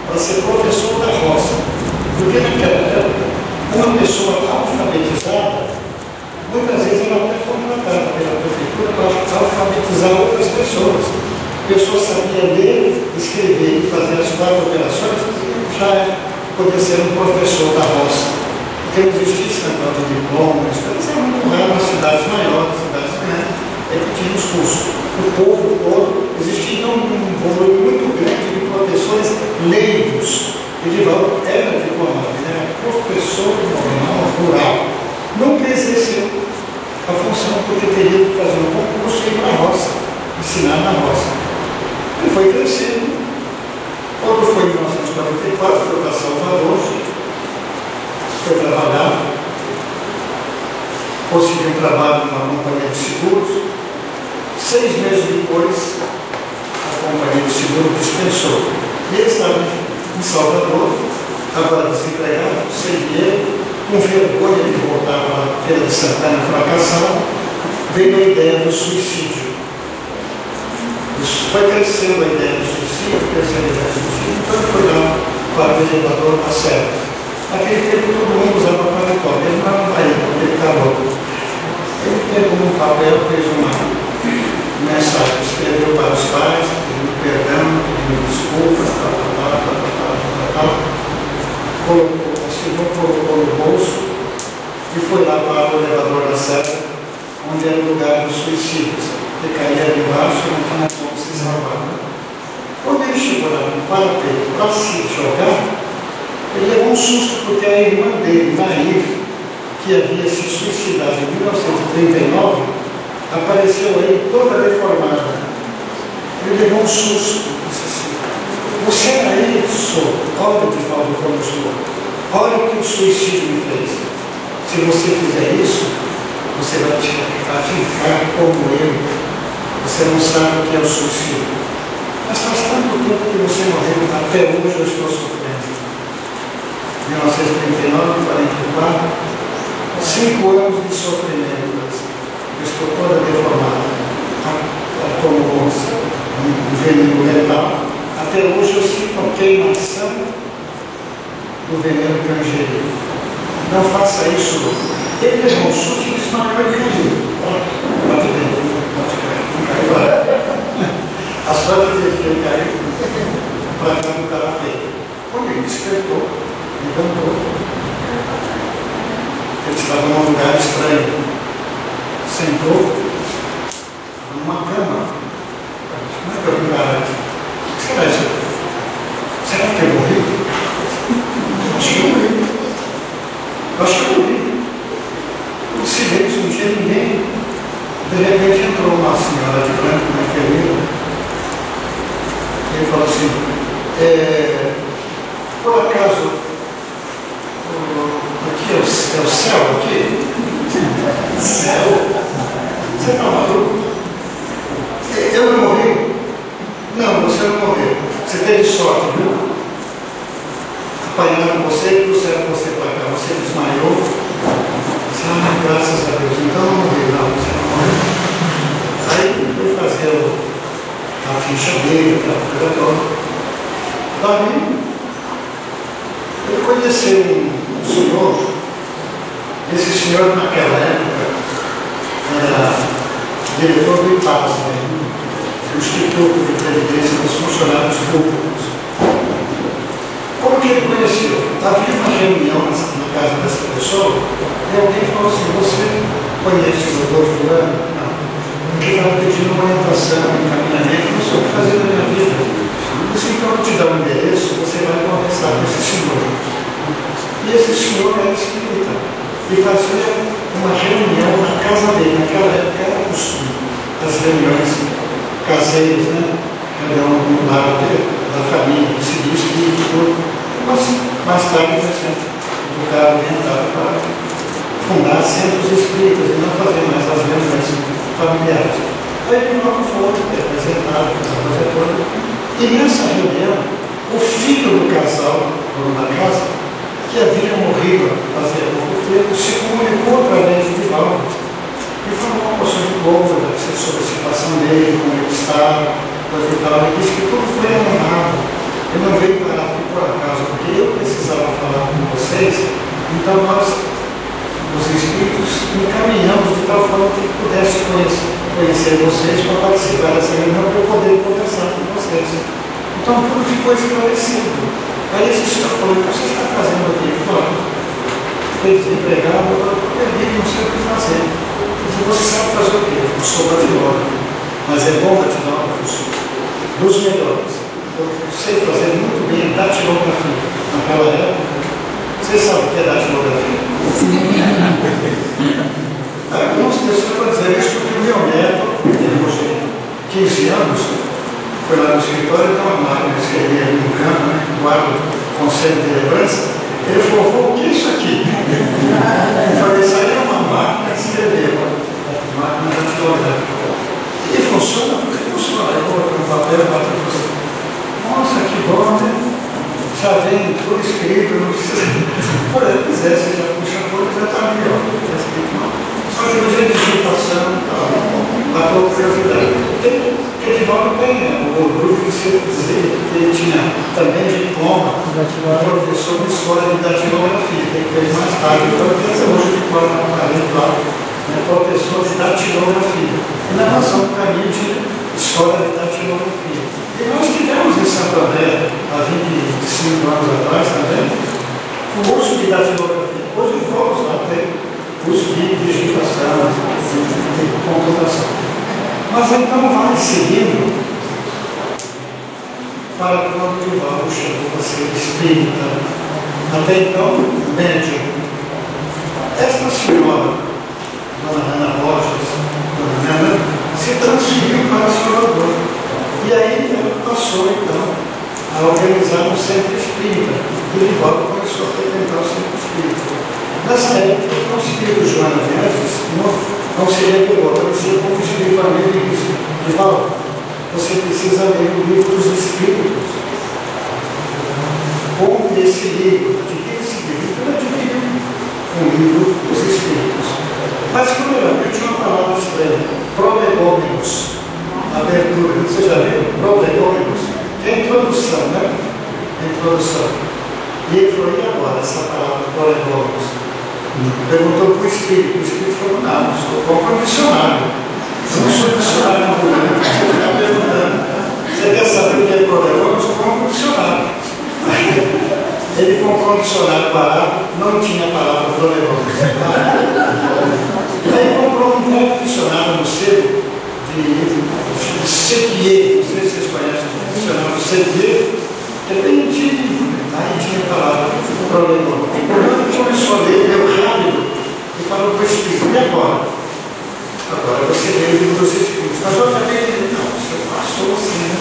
A: para ser professor da roça. Porque naquela época, uma pessoa alfabetizada, muitas vezes ela é contratada pela prefeitura para alfabetizar outras pessoas. A pessoa sabia ler, escrever e fazer as 4 operações, já podia ser um professor da roça. Porque não existia esse negócio de diploma, isso é muito raro nas cidades maiores, cidades grandes, que tinham os cursos. O povo todo, existia então um volume muito grande de professores leigos. E Divaldo era diplomado, ele era professor normal, rural. Nunca exerceu a função, porque teria que fazer um concurso e ir para a roça, ensinar na roça. Ele foi crescendo. Quando foi em 1944, foi para Salvador, foi trabalhar, conseguiu um trabalho numa companhia de seguros. 6 meses depois, a companhia de seguros dispensou. E ele estava em Salvador, agora desempregado, sem dinheiro, com vergonha de voltar para a Feira de Santana fracassado, veio a ideia do suicídio. Isso foi crescendo a ideia do suicídio, crescendo a ideia do suicídio, então ele foi lá para o elevador da Serra. Naquele tempo todo mundo usava paletó, mesmo lá no Bahia, porque ele calor. Ele pegou um papel, fez uma mensagem, escreveu para os pais, pedindo perdão, pedindo desculpas, colocou, assinou, colocou no bolso e foi lá para o elevador da Serra, onde era o lugar dos suicídios, que caía ali embaixo e não tinha como se salvar. Quando ele chegou lá no parapeito para se jogar, ele levou um susto, porque a irmã dele, Nair, que havia se suicidado em 1939, apareceu aí toda deformada. Ele levou um susto, disse assim: você é Nair? Sou. Olha o Divaldo como eu estou. Olha o que o suicídio me fez. Se você fizer isso, você vai ficar como eu. Você não sabe o que é o suicídio. Mas faz tanto tempo que você morreu, até hoje eu estou sofrendo. 1939, 44, 5 anos de sofrimento. Eu estou toda deformada. Como um veneno letal. Até hoje eu sinto a queimação do veneno que eu ingeri. Não faça isso. Ele levou um susto e disse: não, eu caiu. Pode ver, pode cair. Não caiu lá. As próprias vezes que ele caiu, para cá no parapeito. Quando ele despertou, levantou. Ele estava num lugar estranho. Sentou numa cama. Como é que eu vim parar aqui? O que será isso? Será que eu morri? Acho que eu morri. Acho que eu morri. O silêncio, não tinha ninguém. De repente entrou uma senhora de branco, uma enfermeira. Ele falou assim: por acaso, aqui é o céu aqui? Céu? Você está maluco? Eu não morri? Não, você não morreu. Você teve sorte, viu? Apanharam você, trouxeram você para cá. Você desmaiou. Graças a Deus. Então eu não morri, não. Você não morreu. Aí fui fazer a ficha dele, aquela coisa toda. Daí, eu conheci um senhor. Esse senhor, naquela época, era diretor do IPAS, do Instituto de Previdência dos Funcionários Públicos. Como que ele conheceu? Havia uma reunião na casa dessa pessoa e alguém falou assim: você conhece o doutor Fulano? Não. Porque estava pedindo uma orientação, um encaminhamento, não sei o que fazer na minha vida. Disse: então eu te dar um endereço, você vai conversar com esse senhor. E esse senhor era espírita e fazia uma reunião na casa dele. Naquela época era costume as reuniões caseiras, né? Reunião no lar da família, que seguia o espírito e tudo. Mas mais tarde foi sempre educado, orientado para fundar centros espíritas e não fazer mais as reuniões familiares. Aí ele logo foi apresentado, fazer coisa. E nessa reunião, o filho do casal, dono da casa, que havia morrido fazia pouco tempo, se comunicou através de Divaldo e falou uma porção de coisa sobre a situação dele, como ele está, coisa e tal. Ele disse que tudo foi arrumado. Eu não veio parar aqui por acaso, porque eu precisava falar com vocês, então nós, os espíritos, encaminhamos de tal forma que ele pudesse conhecer vocês para participar dessa reunião, para eu poder conversar com vocês. Então tudo ficou esclarecido. Aí esse senhor falou: o que você está fazendo aqui? Ele falou: fui desempregado, eu estou perdido, não sei o que fazer. Ele falou: você sabe fazer o quê? Eu sou datilógrafo, mas é bom datilógrafo, dos melhores. Eu sei fazer muito bem datilografia. Naquela época, vocês sabem o que é datilografia? Algumas pessoas vão dizer isso porque o meu neto, ele hoje 15 anos, foi lá no escritório, então a máquina que escrevia ali no canto, né, guarda o conselho de lembrança. Ele falou: o que é isso aqui? Eu falei: isso aí é uma máquina de escrever, máquina datilográfica. E funciona? Porque funciona. Eu coloquei um papel, bateu e falei: nossa, que bom, né? Já vem tudo escrito, não precisa. Por aí, quiser, você já puxa a folha, já está ali, ó. Está escrito, não. Só que no jeito de digitação, a pouco curiosidade. Porque Divaldo tem o orgulho de dizer que ele tinha também diploma de professor de escola de datilografia, que ele fez mais tarde, então ele tem hoje diploma na parede lá, professor de datilografia. E na nossa caminho de escola de datilografia. E nós tivemos em Santo André, há 25 anos atrás também, o curso de datilografia. Hoje todos lá têm curso de digitação, de computação. Mas então vai seguindo para quando o Divaldo chegou a ser espírita, até então médium. Esta senhora, Dona Ana Borges, Dona Ana, se transferiu para a senhora. E aí ela passou então a organizar um centro espírita. E Divaldo começou a frequentar o centro espírita. Nessa época, o espírito Joana Mendes não seria pior, parecia como o espírito amigo e disse: Divaldo, você precisa ler o livro dos Espíritos. Compre esse livro, adquire esse livro. Então, adquiriu um livro dos Espíritos. Mas, primeiramente, tinha uma palavra estranha: prolegômenos. Abertura, você já viu? Prolegômenos. Que é a introdução, né? A introdução. E ele falou: e agora, essa palavra prolegômenos? Perguntou para o Espírito falou: não, sou bom dicionário. Eu não sou dicionário ambulante. Você fica perguntando: você quer saber o que é prolegômenos? Eu sou bom dicionário. Ele comprou um dicionário barato, não tinha a palavra prolegômenos. Aí comprou um velho dicionário no sebo de Sequier, não sei se vocês conhecem o dicionário de Sequier, que é bem antigo. Aí tinha a palavra prolegômenos. Quando começou a ler, leu rápido e falou para o Espírito: e agora? Agora você lê o livro dos Espíritos. Mas outra vez ele: não, você passou assim, né?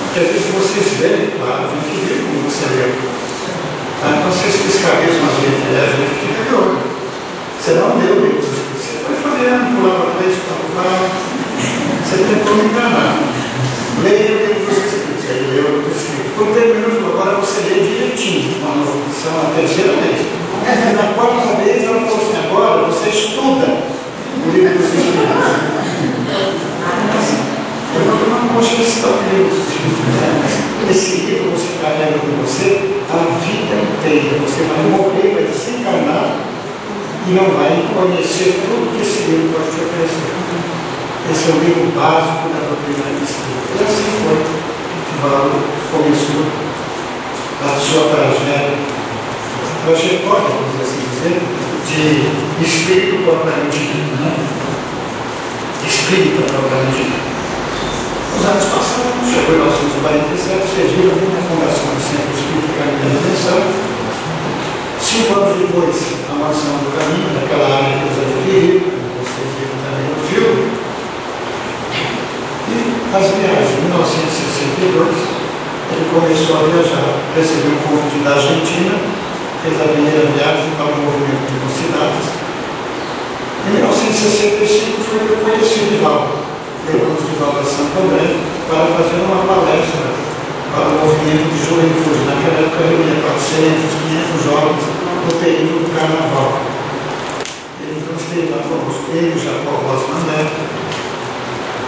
A: Porque às vezes vocês veem, claro, a gente vê como você leu. Então vocês piscaram umas letras, a gente fica de olho. Você não deu o livro dos Espíritos. Você foi folheando, pulava para isso, para você tentou me enganar. Leia o livro dos Espíritos. Ele leu o livro dos Espíritos. Quando terminou, ele falou: agora você lê direitinho. Isso é uma terceira vez. E na quarta vez, ela falou assim: agora você estuda o livro dos Espíritos. Eu vou tomar uma questão do livro dos Espíritos. Esse livro você carrega com você a vida inteira. Você vai morrer, vai desencarnar e não vai conhecer tudo que esse livro pode te oferecer. Esse é o livro básico da doutrina espírita. E assim foi que Divaldo começou a sua trajetória, vamos assim dizer, de espírito propriamente dito, né? Espírita propriamente dito. Nos anos passados, chegou em 1947, surgiu a fundação do Centro Espírita Caminho da Redenção. 5 anos depois, a mansão do caminho, daquela área que eles adquiriram, como vocês viram também no filme. E as viagens, em 1962, ele começou a viajar, recebeu um convite da Argentina, fez a primeira viagem para o movimento de mocidades. Em 1965 foi que eu conheci o Divaldo. Levamos Divaldo a Santo André para fazer uma palestra para o movimento de juventude. Naquela época reunia 400, 500 jovens no período do Carnaval. Ele então esteve lá conosco, ele, Jacó Rosman Neto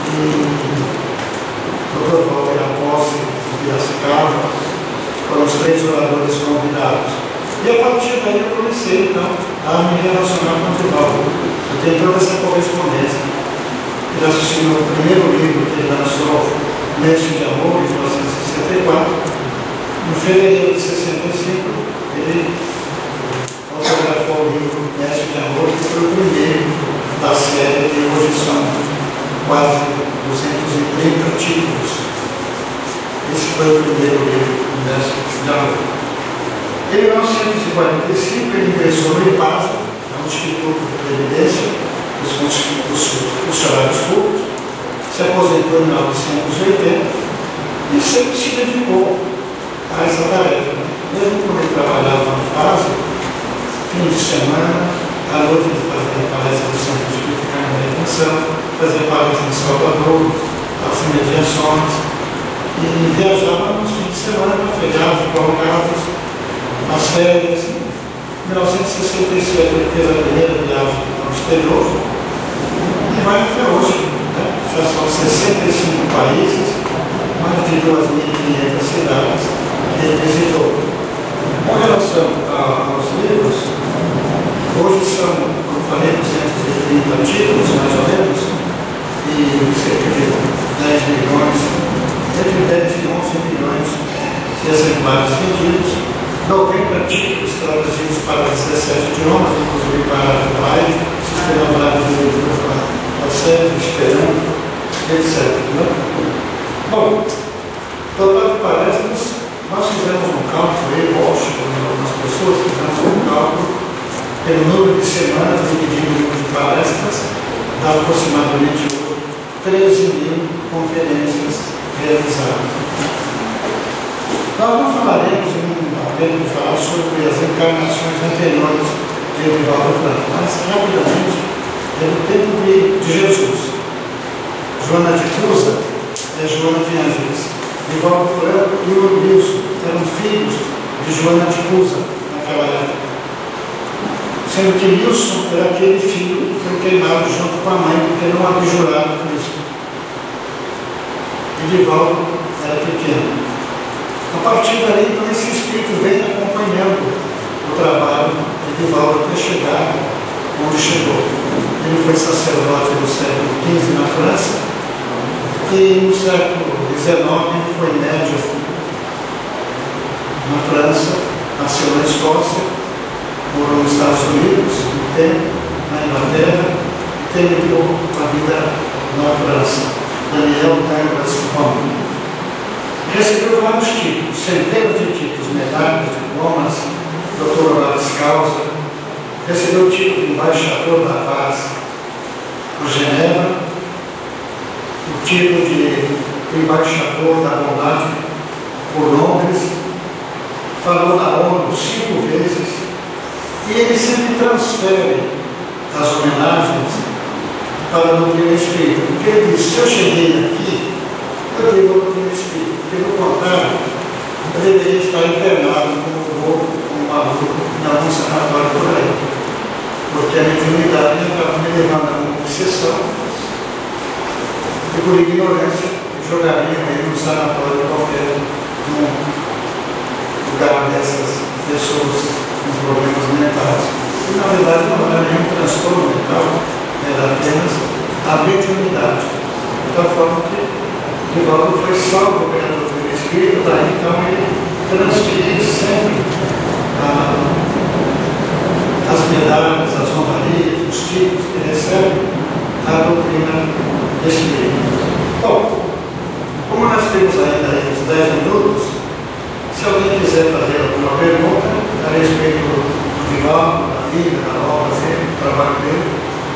A: e o Dr. Walter Aposse, de Piracicaba, foram os 3 oradores convidados. E a partir daí eu comecei então a me relacionar com o Divaldo. Eu tenho toda essa correspondência. Ele assistiu ao primeiro livro que ele lançou, Mestre de Amor, em 1964. Em fevereiro de 65, ele autografou o livro Mestre de Amor, que foi o primeiro da série, que hoje são quase 230 títulos. Esse foi o primeiro livro do Mestre de Amor. Em 1945, ele ingressou no IPASA, no Instituto de Previdência dos funcionários públicos, se aposentou em 1980 e sempre se dedicou a essa tarefa. Mesmo quando ele trabalhava no IPASA, fim de semana, à noite ele fazia palestra do Centro Espírita Caminho da Redenção, fazia palestra em Salvador, as imediações, e viajava nos fins de semana, feriados, prolongados, nas férias. Em 1967 ele fez a primeira viagem ao exterior e vai até hoje, né? Já são 65 países, mais de 2.500 cidades que ele visitou. Com relação aos livros, hoje são, como falei, 230 títulos, mais ou menos, e cerca de 10 milhões, entre 10 e 11 milhões de exemplares vendidos. 90 títulos traduzidos para 17 idiomas, inclusive para o Braille, Sistema Brasileiro de Leitura para Sérgio, Esperanto, etc. Né? Bom, total de palestras, nós fizemos um cálculo, eu, Washington e algumas pessoas fizemos um cálculo pelo número de semanas dividido em número de palestras, dá aproximadamente 13.000 conferências realizadas. Nós não falaremos de falar sobre as encarnações anteriores de Divaldo Franco, mas rapidamente é do tempo de Jesus. Joana de Cusa é Joana de Ângeles. Divaldo Franco e o Wilson eram filhos de Joana de Cusa naquela época. Sendo que Wilson era aquele filho que foi queimado junto com a mãe, porque não abjurava Cristo. E Divaldo era pequeno. A partir daí, então, esse espírito vem acompanhando o trabalho de Divaldo até chegar onde chegou. Ele foi sacerdote do século XV na França e no século XIX ele foi médium na França, nasceu na Escócia, morou nos Estados Unidos, um tempo, na Inglaterra, e terminou a vida na França. Daniel Douglas Rome. Recebeu vários títulos, centenas de títulos, medalhas, diplomas, doutor honoris causa, recebeu o título de embaixador da paz por Genebra, o título de embaixador da bondade por Londres, falou na ONU 5 vezes, e ele sempre transfere as homenagens para a doutrina espírita. Porque ele disse, se eu cheguei aqui, eu devo a doutrina espírita, porque no contrário, eu deveria estar internado como louco, como maluco, em algum sanatório por aí. Porque a mediunidade estava me levando a uma obsessão e por ignorância jogaria ele no sanatório qualquer lugar dessas pessoas com problemas mentais. E na verdade não era nenhum transtorno mental, era apenas a mediunidade. De tal forma que Divaldo foi salvo pela doutrina espírita, daí então ele transferiu sempre as medalhas, as honrarias, os títulos que recebe a doutrina espírita. Bom, como nós temos ainda uns 10 minutos, se alguém quiser fazer alguma pergunta a respeito do Divaldo, da vida, da obra dele, do trabalho dele,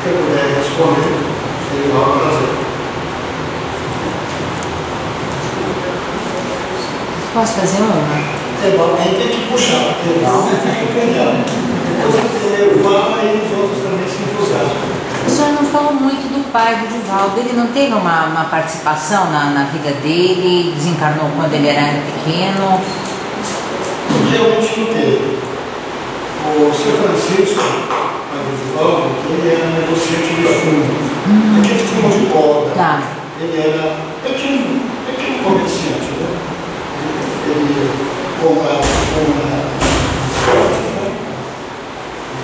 A: que eu puder responder, seria um prazer.
C: Posso fazer uma?
A: É bom, aí tem que puxar, porque não tem que pegar. Depois eu falo e os outros também se entusiasmam.
C: O senhor não falou muito do pai do Divaldo. Ele não teve uma participação na vida dele? Desencarnou quando ele era pequeno?
A: Realmente não teve. O Sr. Francisco, pai do Divaldo, ele era negociante de fundo. Aquele fundo de corda.
C: Tá.
A: Ele era pequeno comerciante, né? Ele comprava esportes, né?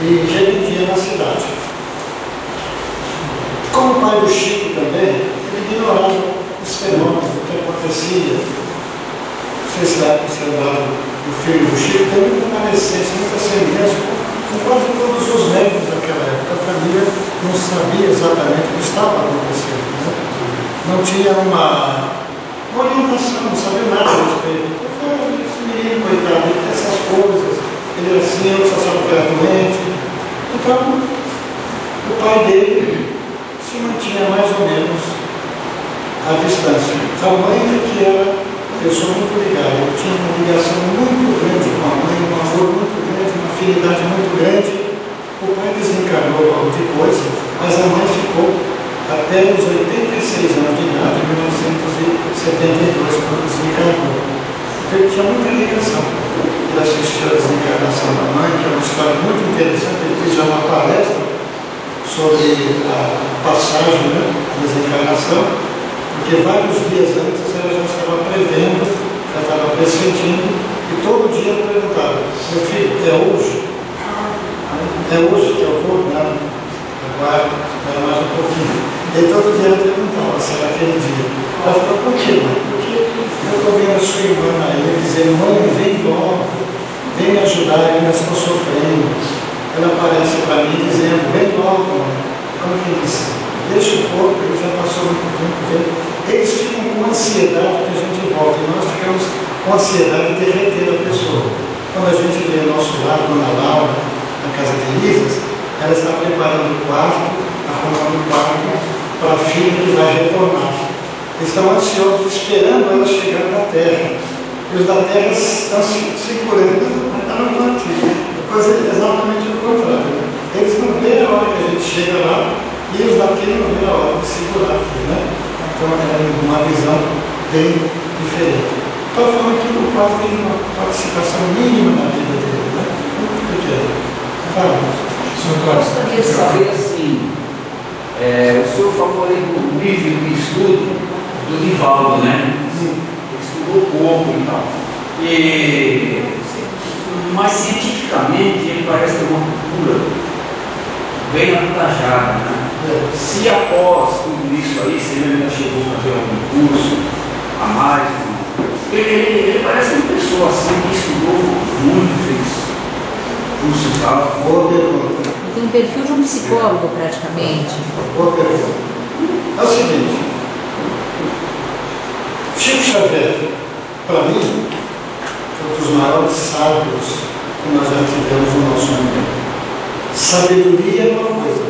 A: E já vendia na cidade. Como o pai do Chico também, ele ignorava os fenômenos, o que acontecia. Vocês sabem, observaram o filho do Chico, tem muita parecência, muita semelhança com quase todos os médicos daquela época. A família não sabia exatamente o que estava acontecendo, né? Não tinha uma orientação, não sabia nada a respeito. Esse menino, coitado, ele tem essas coisas, ele é assim, eu só sabe que era doente. Então, o pai dele se mantinha mais ou menos à distância. A mãe que era uma pessoa muito ligada, ele tinha uma ligação muito grande com a mãe, um amor muito grande, uma afinidade muito grande. O pai desencarnou logo depois, mas a mãe ficou até os 86 anos de idade, em 1972, quando desencarnou. Então ele tinha muita ligação. Ele assistiu a desencarnação da mãe, que é uma história muito interessante. Ele fez já uma palestra sobre a passagem, né, da desencarnação, porque vários dias antes ela já estava prevendo, já estava pressentindo, e todo dia perguntava: meu filho, é hoje? É hoje que eu vou? Não, agora, mais um pouquinho. E todo dia ela perguntava se era aquele dia. Ela falou: por quê, mãe? Porque eu estou vendo a sua irmã aí dizendo: mãe, vem logo, vem me ajudar, eu ainda estou sofrendo. Ela aparece para mim dizendo: vem logo, mãe. Como que disse? Deixa o corpo, ele já passou muito tempo. Vem. Eles ficam com ansiedade que a gente volta, e nós ficamos com ansiedade de reter a pessoa. Quando a gente vê ao nosso lado, Dona Laura, na casa de Elisas, ela está preparando o quarto, arrumando o quarto para a filha que vai retornar. Eles estão ansiosos, esperando ela chegar da terra. E os da terra estão se segurando para não partir. Depois é exatamente o contrário. Eles não veem a hora que a gente chega lá, e os daqui não veem a hora de segurar aqui, né? Então é uma visão bem diferente. De tal forma que o pai tem uma participação mínima na vida dele, né? Muito pequena. Vamos.
E: Eu gostaria de saber assim, o senhor falou aí do nível de estudo do Divaldo, né? Ele estudou pouco e tal. Mas cientificamente ele parece ter uma cultura bem avantajada, né? Se após tudo isso aí, se ele ainda chegou a fazer algum curso a mais, ele parece uma pessoa assim que estudou muito, fez curso e tal.
A: Boa pergunta.
C: Tem um perfil de um psicólogo praticamente.
A: Boa pergunta. É o seguinte: Chico Xavier, para mim, é um dos maiores sábios que nós já tivemos no nosso mundo. Sabedoria é uma coisa,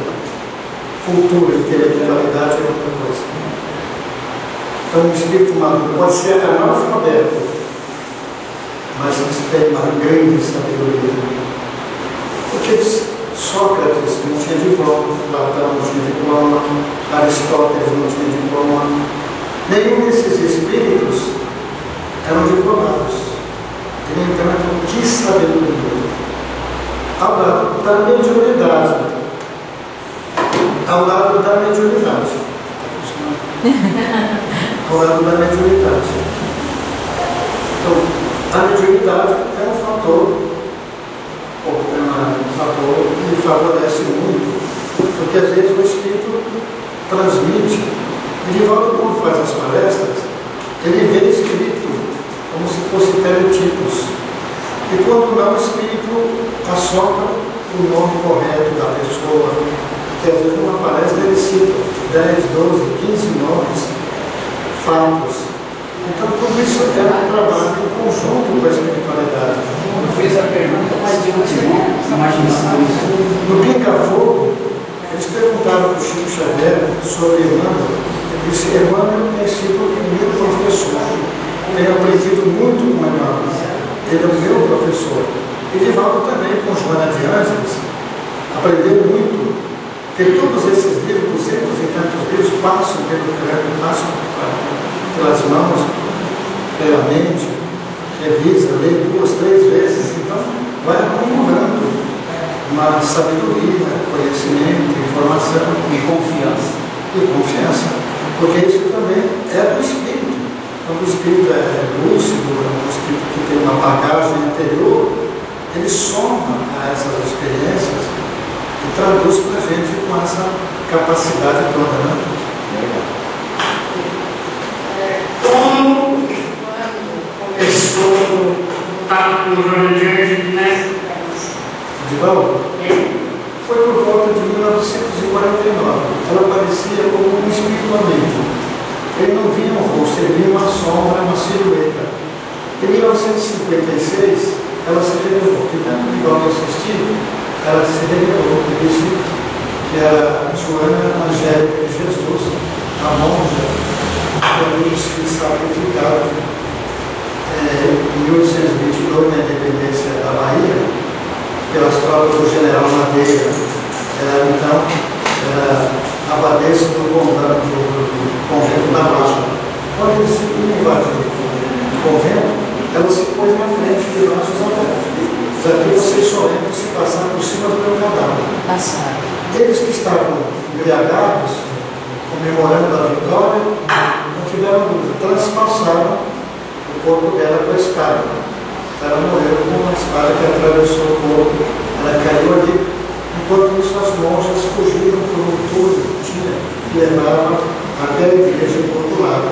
A: cultura, intelectualidade é outra coisa. Então, o espírito maduro pode ser analfabeto, mas você tem uma grande sabedoria. Porque Sócrates não tinha diploma, Platão não tinha diploma, Aristóteles não tinha diploma. Nenhum desses espíritos eram diplomados. Tem um tanto de sabedoria. Ao lado da mediunidade. Ao lado da mediunidade. Ao lado da mediunidade. Então, a mediunidade é um fator que favorece muito, porque às vezes o espírito transmite. E de volta, quando faz as palestras, ele vê escrito como se fosse teletipos. E quando não, o espírito assopra o nome correto da pessoa, que às vezes numa palestra ele cita 10, 12, 15 nomes, fatos. Então tudo isso é um trabalho em conjunto com a espiritualidade.
E: Eu fiz a pergunta, mas de último, imaginando isso.
A: No Pinga Fogo, eles perguntaram para o Chico Xavier sobre Emmanuel. Ele disse: Emmanuel tem sido o meu professor. Tenho aprendido muito com Emmanuel. Ele é o meu professor. E Divaldo também, com Joana de Ângeles, aprendeu muito, porque todos esses livros, 200 e tantos livros, passam pelo crânio, passam pelas mãos, pela mente, revisa, lê 2, 3 vezes, então vai acumulando uma sabedoria, conhecimento, informação
E: E confiança.
A: e confiança, porque isso também é do espírito. Quando o espírito é lúcido, é um espírito que tem uma bagagem anterior, ele soma a essas experiências e traduz para a gente com essa capacidade toda, né?
F: Como começou o contato com o Joana de Ângeles nessa
A: Divaldo? Foi por volta de 1949. Ela aparecia como um espírito amigo. Ele não via um rosto, ele via uma sombra, uma silhueta. Em 1956, ela se revelou. E tanto que eu assisti, ela se revelou. Por isso que era Joana Angélica de Jesus, a monja, que se sacrificava em 1822, na independência da Bahia, pelas tropas do general Madeira. Ela então era abadesa do convento da Barra. Quando eles invadiram o convento, ela se pôs na frente de braços abertos. Aqui vocês só entram se passar por cima do meu cadáver. Eles que estavam embriagados, comemorando a vitória, não tiveram dúvida, transpassaram o corpo dela com a espada. Ela morreu com uma espada que atravessou o corpo, ela caiu ali. Enquanto isso, as monjas fugiram por um túnel que levava até a igreja do outro lado.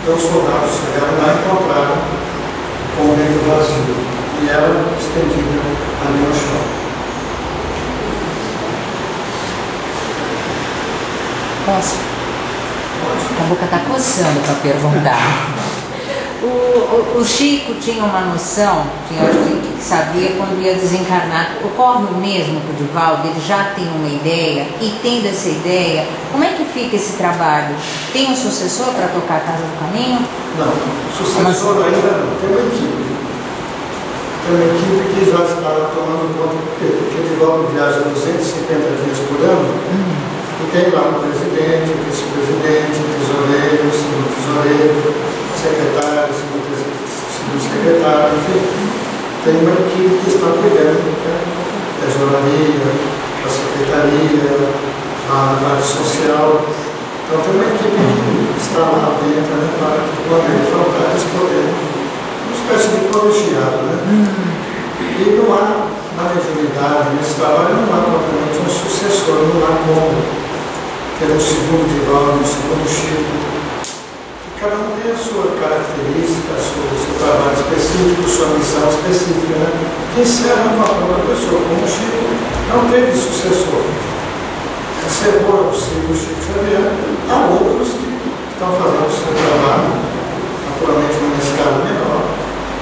A: Então os soldados chegaram lá e encontraram o convento vazio e ela estendida ali no chão.
C: Posso? A boca está coçando para perguntar. O Chico tinha uma noção, que sabia quando ia desencarnar. Ocorre o mesmo com o Divaldo? Ele já tem uma ideia, e tendo essa ideia, como é que fica esse trabalho? Tem um sucessor para tocar a Casa do Caminho?
A: Não, sucessor ainda não. Tem uma equipe. Tem uma equipe que já está tomando conta, porque o Divaldo viaja 250 dias por ano, e tem lá o presidente, o vice-presidente, o tesoureiro, o segundo tesoureiro, secretário, segundo secretário, enfim, tem uma equipe que está cuidando da tesouraria, da secretaria, da parte social. Então tem uma equipe que está lá dentro, né, para que quando ele faltar eles poderem, uma espécie de colegiado, né? E não há, na mediunidade, nesse trabalho, não há propriamente um sucessor, não há como ter um segundo Divaldo, um segundo Chico. Cada um tem a sua característica, o seu trabalho específico, sua missão específica, né? Que encerra uma própria pessoa, como o Chico não teve sucessor. Encerrou o Chico Xavier, há outros que estão fazendo o seu trabalho, naturalmente numa escala menor,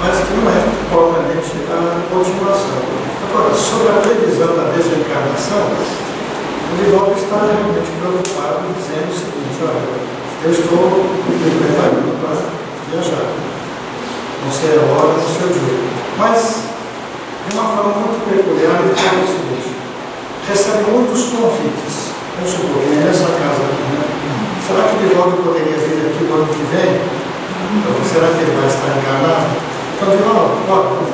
A: mas que não é propriamente a continuação. Agora, sobre a previsão da desencarnação, o Divaldo está realmente preocupado dizendo o seguinte: olha, eu estou me preparando para viajar. Não sei a hora, não sei o dia. Mas, de uma forma muito peculiar, ele fala o seguinte: recebe muitos convites. Vamos supor que nessa casa aqui, né? Será que o Divaldo poderia vir aqui no ano que vem? Então, será que ele vai estar encarnado? Então, Divaldo, olha,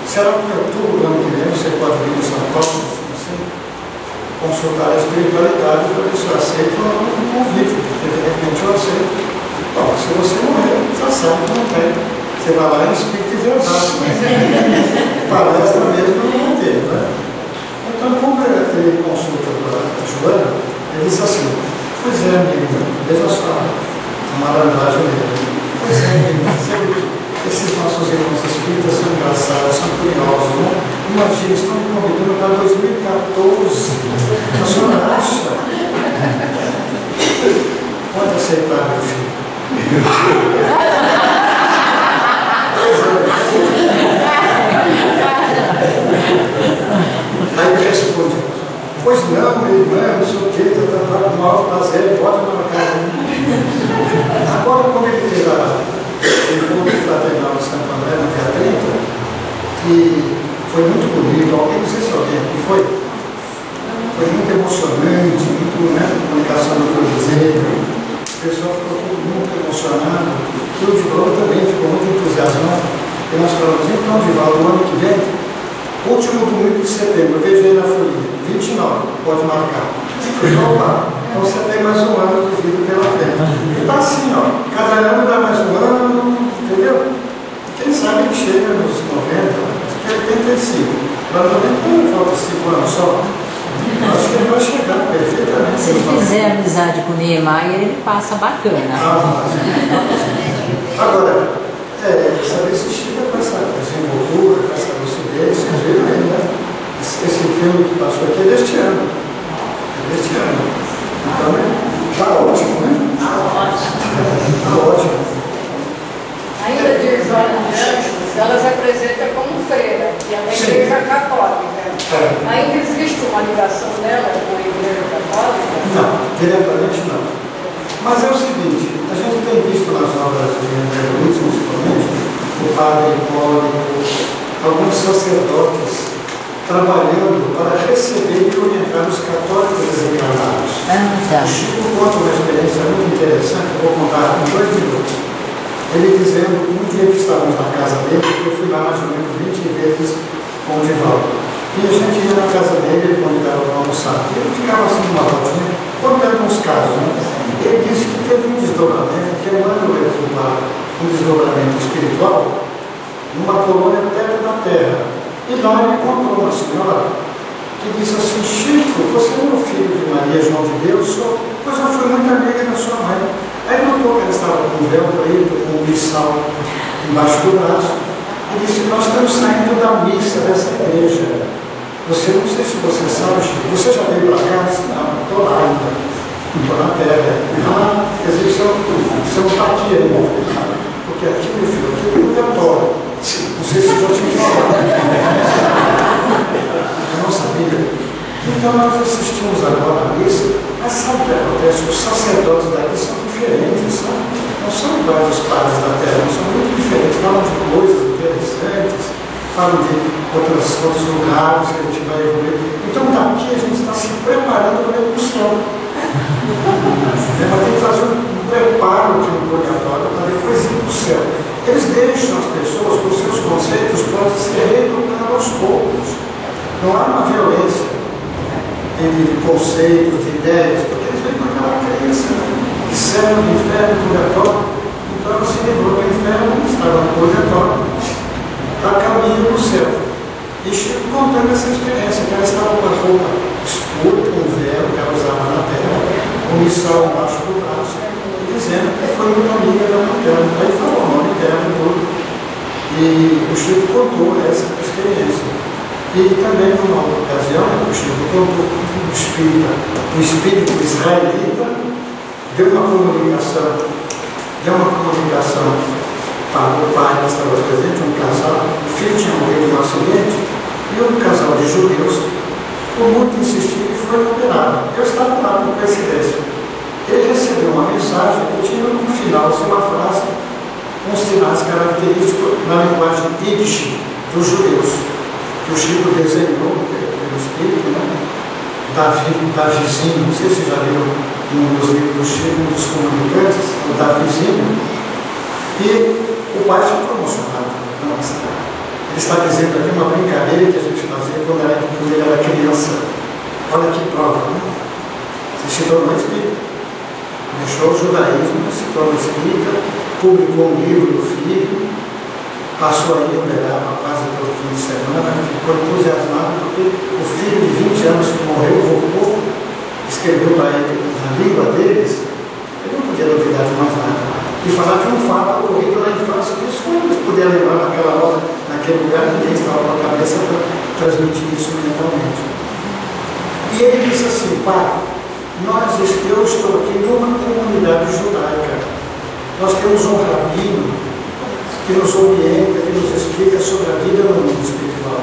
A: será que em outubro do ano que vem você pode vir em São Paulo? Assim, consultar a espiritualidade para ver se eu aceito ou não um convite, porque de repente eu aceito. Bom, se você morrer, já sabe que não tem. Você vai lá em espírito e verdade, mas palestra mesmo não vai ter, né? Então, quando ele consulta para a Joana, ele disse assim: pois é, menina, veja só, a malandragem dele. Pois é, menina, esses nossos irmãos espíritas são engraçados, são curiosos, né? Imagina, estão me convidando para 2014. A senhora acha? Pode aceitar, meu filho. Aí ele responde: pois não, meu irmão, não sei o que, está com maior prazer, pode marcar. Agora, como ele fez o encontro fraternal de Santo André no dia 30, e foi muito bonito, alguém, não sei se alguém aqui foi muito emocionante, muito, né, comunicação do Cruzeiro, o pessoal ficou todo muito emocionado, e o Divaldo também ficou muito entusiasmado, e nós falamos: então, Divaldo, no ano que vem, último domingo de setembro, eu vejo aí na folha, 29, pode marcar. Eu falei: opa, então você tem mais um ano de vida pela frente. E tá assim, ó, cada ano dá mais um ano, entendeu? Quem sabe ele chega nos 90, porque ele tem 35. Para 90 falta 5 anos só. Eu acho que ele vai chegar perfeitamente.
C: Se ele fizer amizade com o Niemeyer, ele passa bacana.
A: Agora, saber se chega com essa desenvoltura, com essa lucidez, vocês viram aí, né? Esse filme que passou aqui é deste ano. É deste ano. Então, está ótimo, né? Está ótimo.
F: Ainda de Joana de Ângeles, ela se apresenta como freira, que é uma igreja católica. Ainda existe uma ligação dela com a igreja católica?
A: Não, diretamente não. Mas é o seguinte, a gente tem visto nas obras de André Luiz, principalmente, o padre Hipólito, alguns sacerdotes trabalhando para receber e orientar os católicos desencarnados. O Chico conta uma experiência muito interessante, eu vou contar em 2 minutos. Ele dizendo, um dia que estávamos na casa dele, eu fui lá mais ou menos 20 vezes com o Divaldo. E a gente ia na casa dele, ele convidava para almoçar. E ele ficava assim numa rodinha, contando uns casos, né? Ele disse que teve um desdobramento, que Emmanuel levou um desdobramento espiritual numa colônia perto da Terra. E lá ele encontrou uma senhora que disse assim: Chico, você não é o filho de Maria João de Deus? Pois eu fui muito amiga da sua mãe. Aí notou que ela estava com um véu preto, com um missal embaixo do braço, e disse: nós estamos saindo da missa dessa igreja. Você, não sei se você sabe, Chico, você já veio para cá? Disse: não, estou lá ainda, estou na terra. Quer dizer, você não está aqui ainda, porque aqui, meu filho, aqui é o purgatório. Não sei se eu já tinha falado. Eu não sabia. Então nós assistimos agora a missa, mas sabe o que acontece? Os sacerdotes daqui são diferentes, sabe? Não são iguais aos padres da terra, são muito diferentes, falam de coisas interessantes, falam de outros lugares que a gente vai evoluir. Então daqui a gente está se preparando para ir para o céu. Mas tem que fazer um preparo de um purgatório para depois ir para o céu. Eles deixam as pessoas com seus conceitos para se reeducar aos poucos. Não há uma violência entre conceitos, de ideias, porque eles vêm com aquela crença de céu, de inferno, purgatório. Então ela se livrou do inferno, estava no purgatório, está caminho para o céu. E Chico contando essa experiência, que ela estava com a roupa escura, com o véu que ela usava na terra, com o missal embaixo do braço, dizendo que foi muito amiga da mãe dela. Aí falou o nome dela e tudo. E o Chico contou essa experiência. E também, numa outra ocasião, o Chico contou que o espírito israelita deu uma comunicação para o pai que estava presente, um casal, o filho tinha morrido em um acidente, e um casal de judeus, por muito insistir, foi operado. Eu estava lá por coincidência. Ele recebeu uma mensagem e tinha no final assim, uma frase com sinais característicos na linguagem Yiddish dos judeus, que o Chico desenhou pelo Espírito, né? Davizinho, não sei se já viu um dos livros do Chico, um dos comunicantes, o Davizinho, e o pai ficou emocionado. Nossa, ele está dizendo aqui uma brincadeira que a gente fazia quando ele era criança. Olha que prova, né? Ele se tornou espírita. Deixou o judaísmo, se tornou espírita, publicou um livro do filho, passou a ir orar quase todo fim de semana, ficou entusiasmado porque o filho de 20 anos que morreu, voltou, escreveu para ele na língua deles, ele não podia duvidar de mais nada. E falar de um fato ocorrido na infância, que os filhos puderam lembrar naquela hora, naquele lugar, ninguém estava com a cabeça para transmitir isso mentalmente. E ele disse assim: pai, eu estou aqui numa comunidade judaica, nós temos um rabino que nos orienta, que nos explica sobre a vida no mundo espiritual.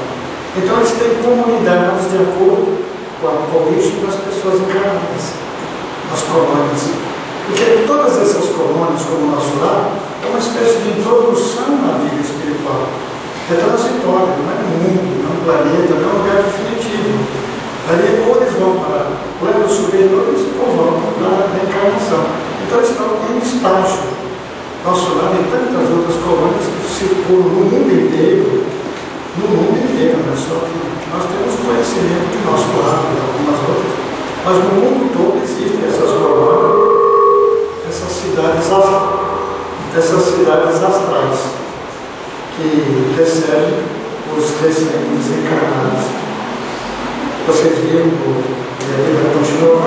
A: Então eles têm comunidades de acordo com a origem das pessoas encarnadas, as colônias. Porque todas essas colônias, como o nosso lar, é uma espécie de introdução na vida espiritual. É transitório, não é um mundo, não é um planeta, não é um lugar definitivo. Ali ou eles vão para planos superiores ou vão para a reencarnação. Então eles estão em estágio. Nosso lar tem tantas outras colônias que circulam no mundo inteiro, não é só que nós temos conhecimento do nosso lado e algumas outras, mas no mundo todo existem essas colônias, essas cidades astrais que recebem os recém-desencarnados. Vocês viram que a vida continua?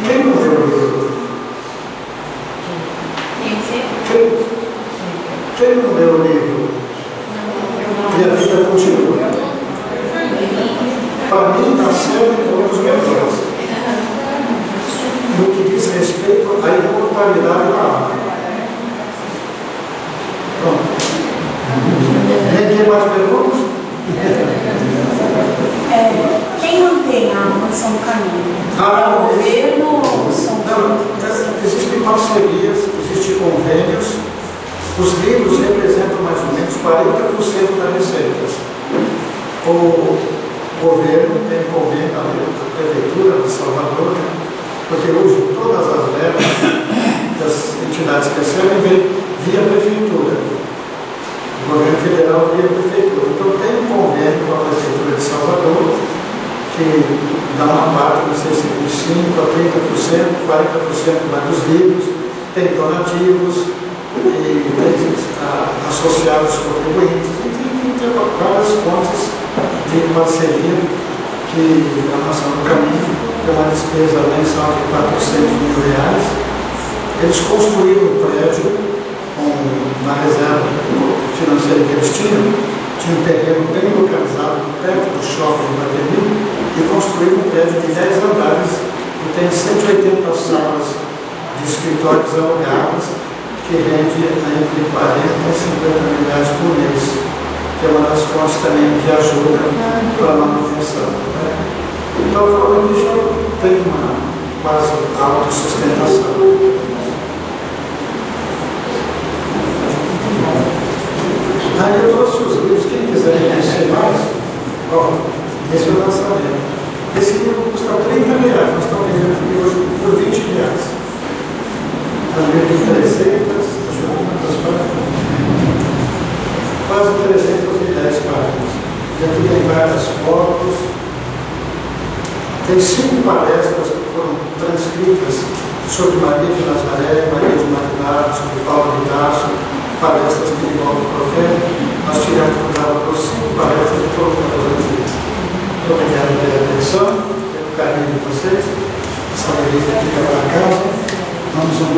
A: Quem não leu o livro? Quem não leu o livro? E a vida continua. Para mim, nasceu em todos os melhores. No que diz respeito à imortalidade da alma. Pronto. Tem mais perguntas?
G: Quem mantém a alma são o caminho? O governo são...
A: Não, existem parcerias, existem convênios. Os livros representam mais ou menos 40% das receitas. O governo tem convênio com a Prefeitura de Salvador, porque hoje todas as verbas das entidades que recebem vêm via Prefeitura. O governo federal via Prefeitura. Então tem um convênio com a Prefeitura de Salvador, que dá uma parte, não sei se de 5% a 30%, 40% vai dos livros, tem donativos, e tem associados contribuintes, enfim, tem várias fontes de parceria que a Nação do Caminho tem uma despesa mensal de R$400 mil. Eles construíram um prédio na reserva financeira que eles tinham um terreno bem localizado perto do shopping da Iguatemi, e construíram um prédio de 10 andares e tem 180 salas de escritórios alugadas, que rende entre 40 e 50 mil reais por mês, que é uma das fontes também de ajuda para a manutenção. Né? Então, falando que já tem uma quase autossustentação. Aí eu trouxe os livros, quem quiser conhecer mais, esse é o lançamento. Esse livro custa R$30, nós estamos vendendo aqui hoje por R$20. Também tem 300, quase 310 páginas. E aqui tem várias fotos. Tem 5 palestras que foram transcritas sobre Maria de Nazaré, Maria de Magdala, sobre Paulo de Tarso, palestras que envolvem o profeta. Nós tivemos cuidado por 5 palestras de todos os anos. Muito obrigado pela atenção, pelo carinho de vocês. Essa revista fica para casa. Vamos ao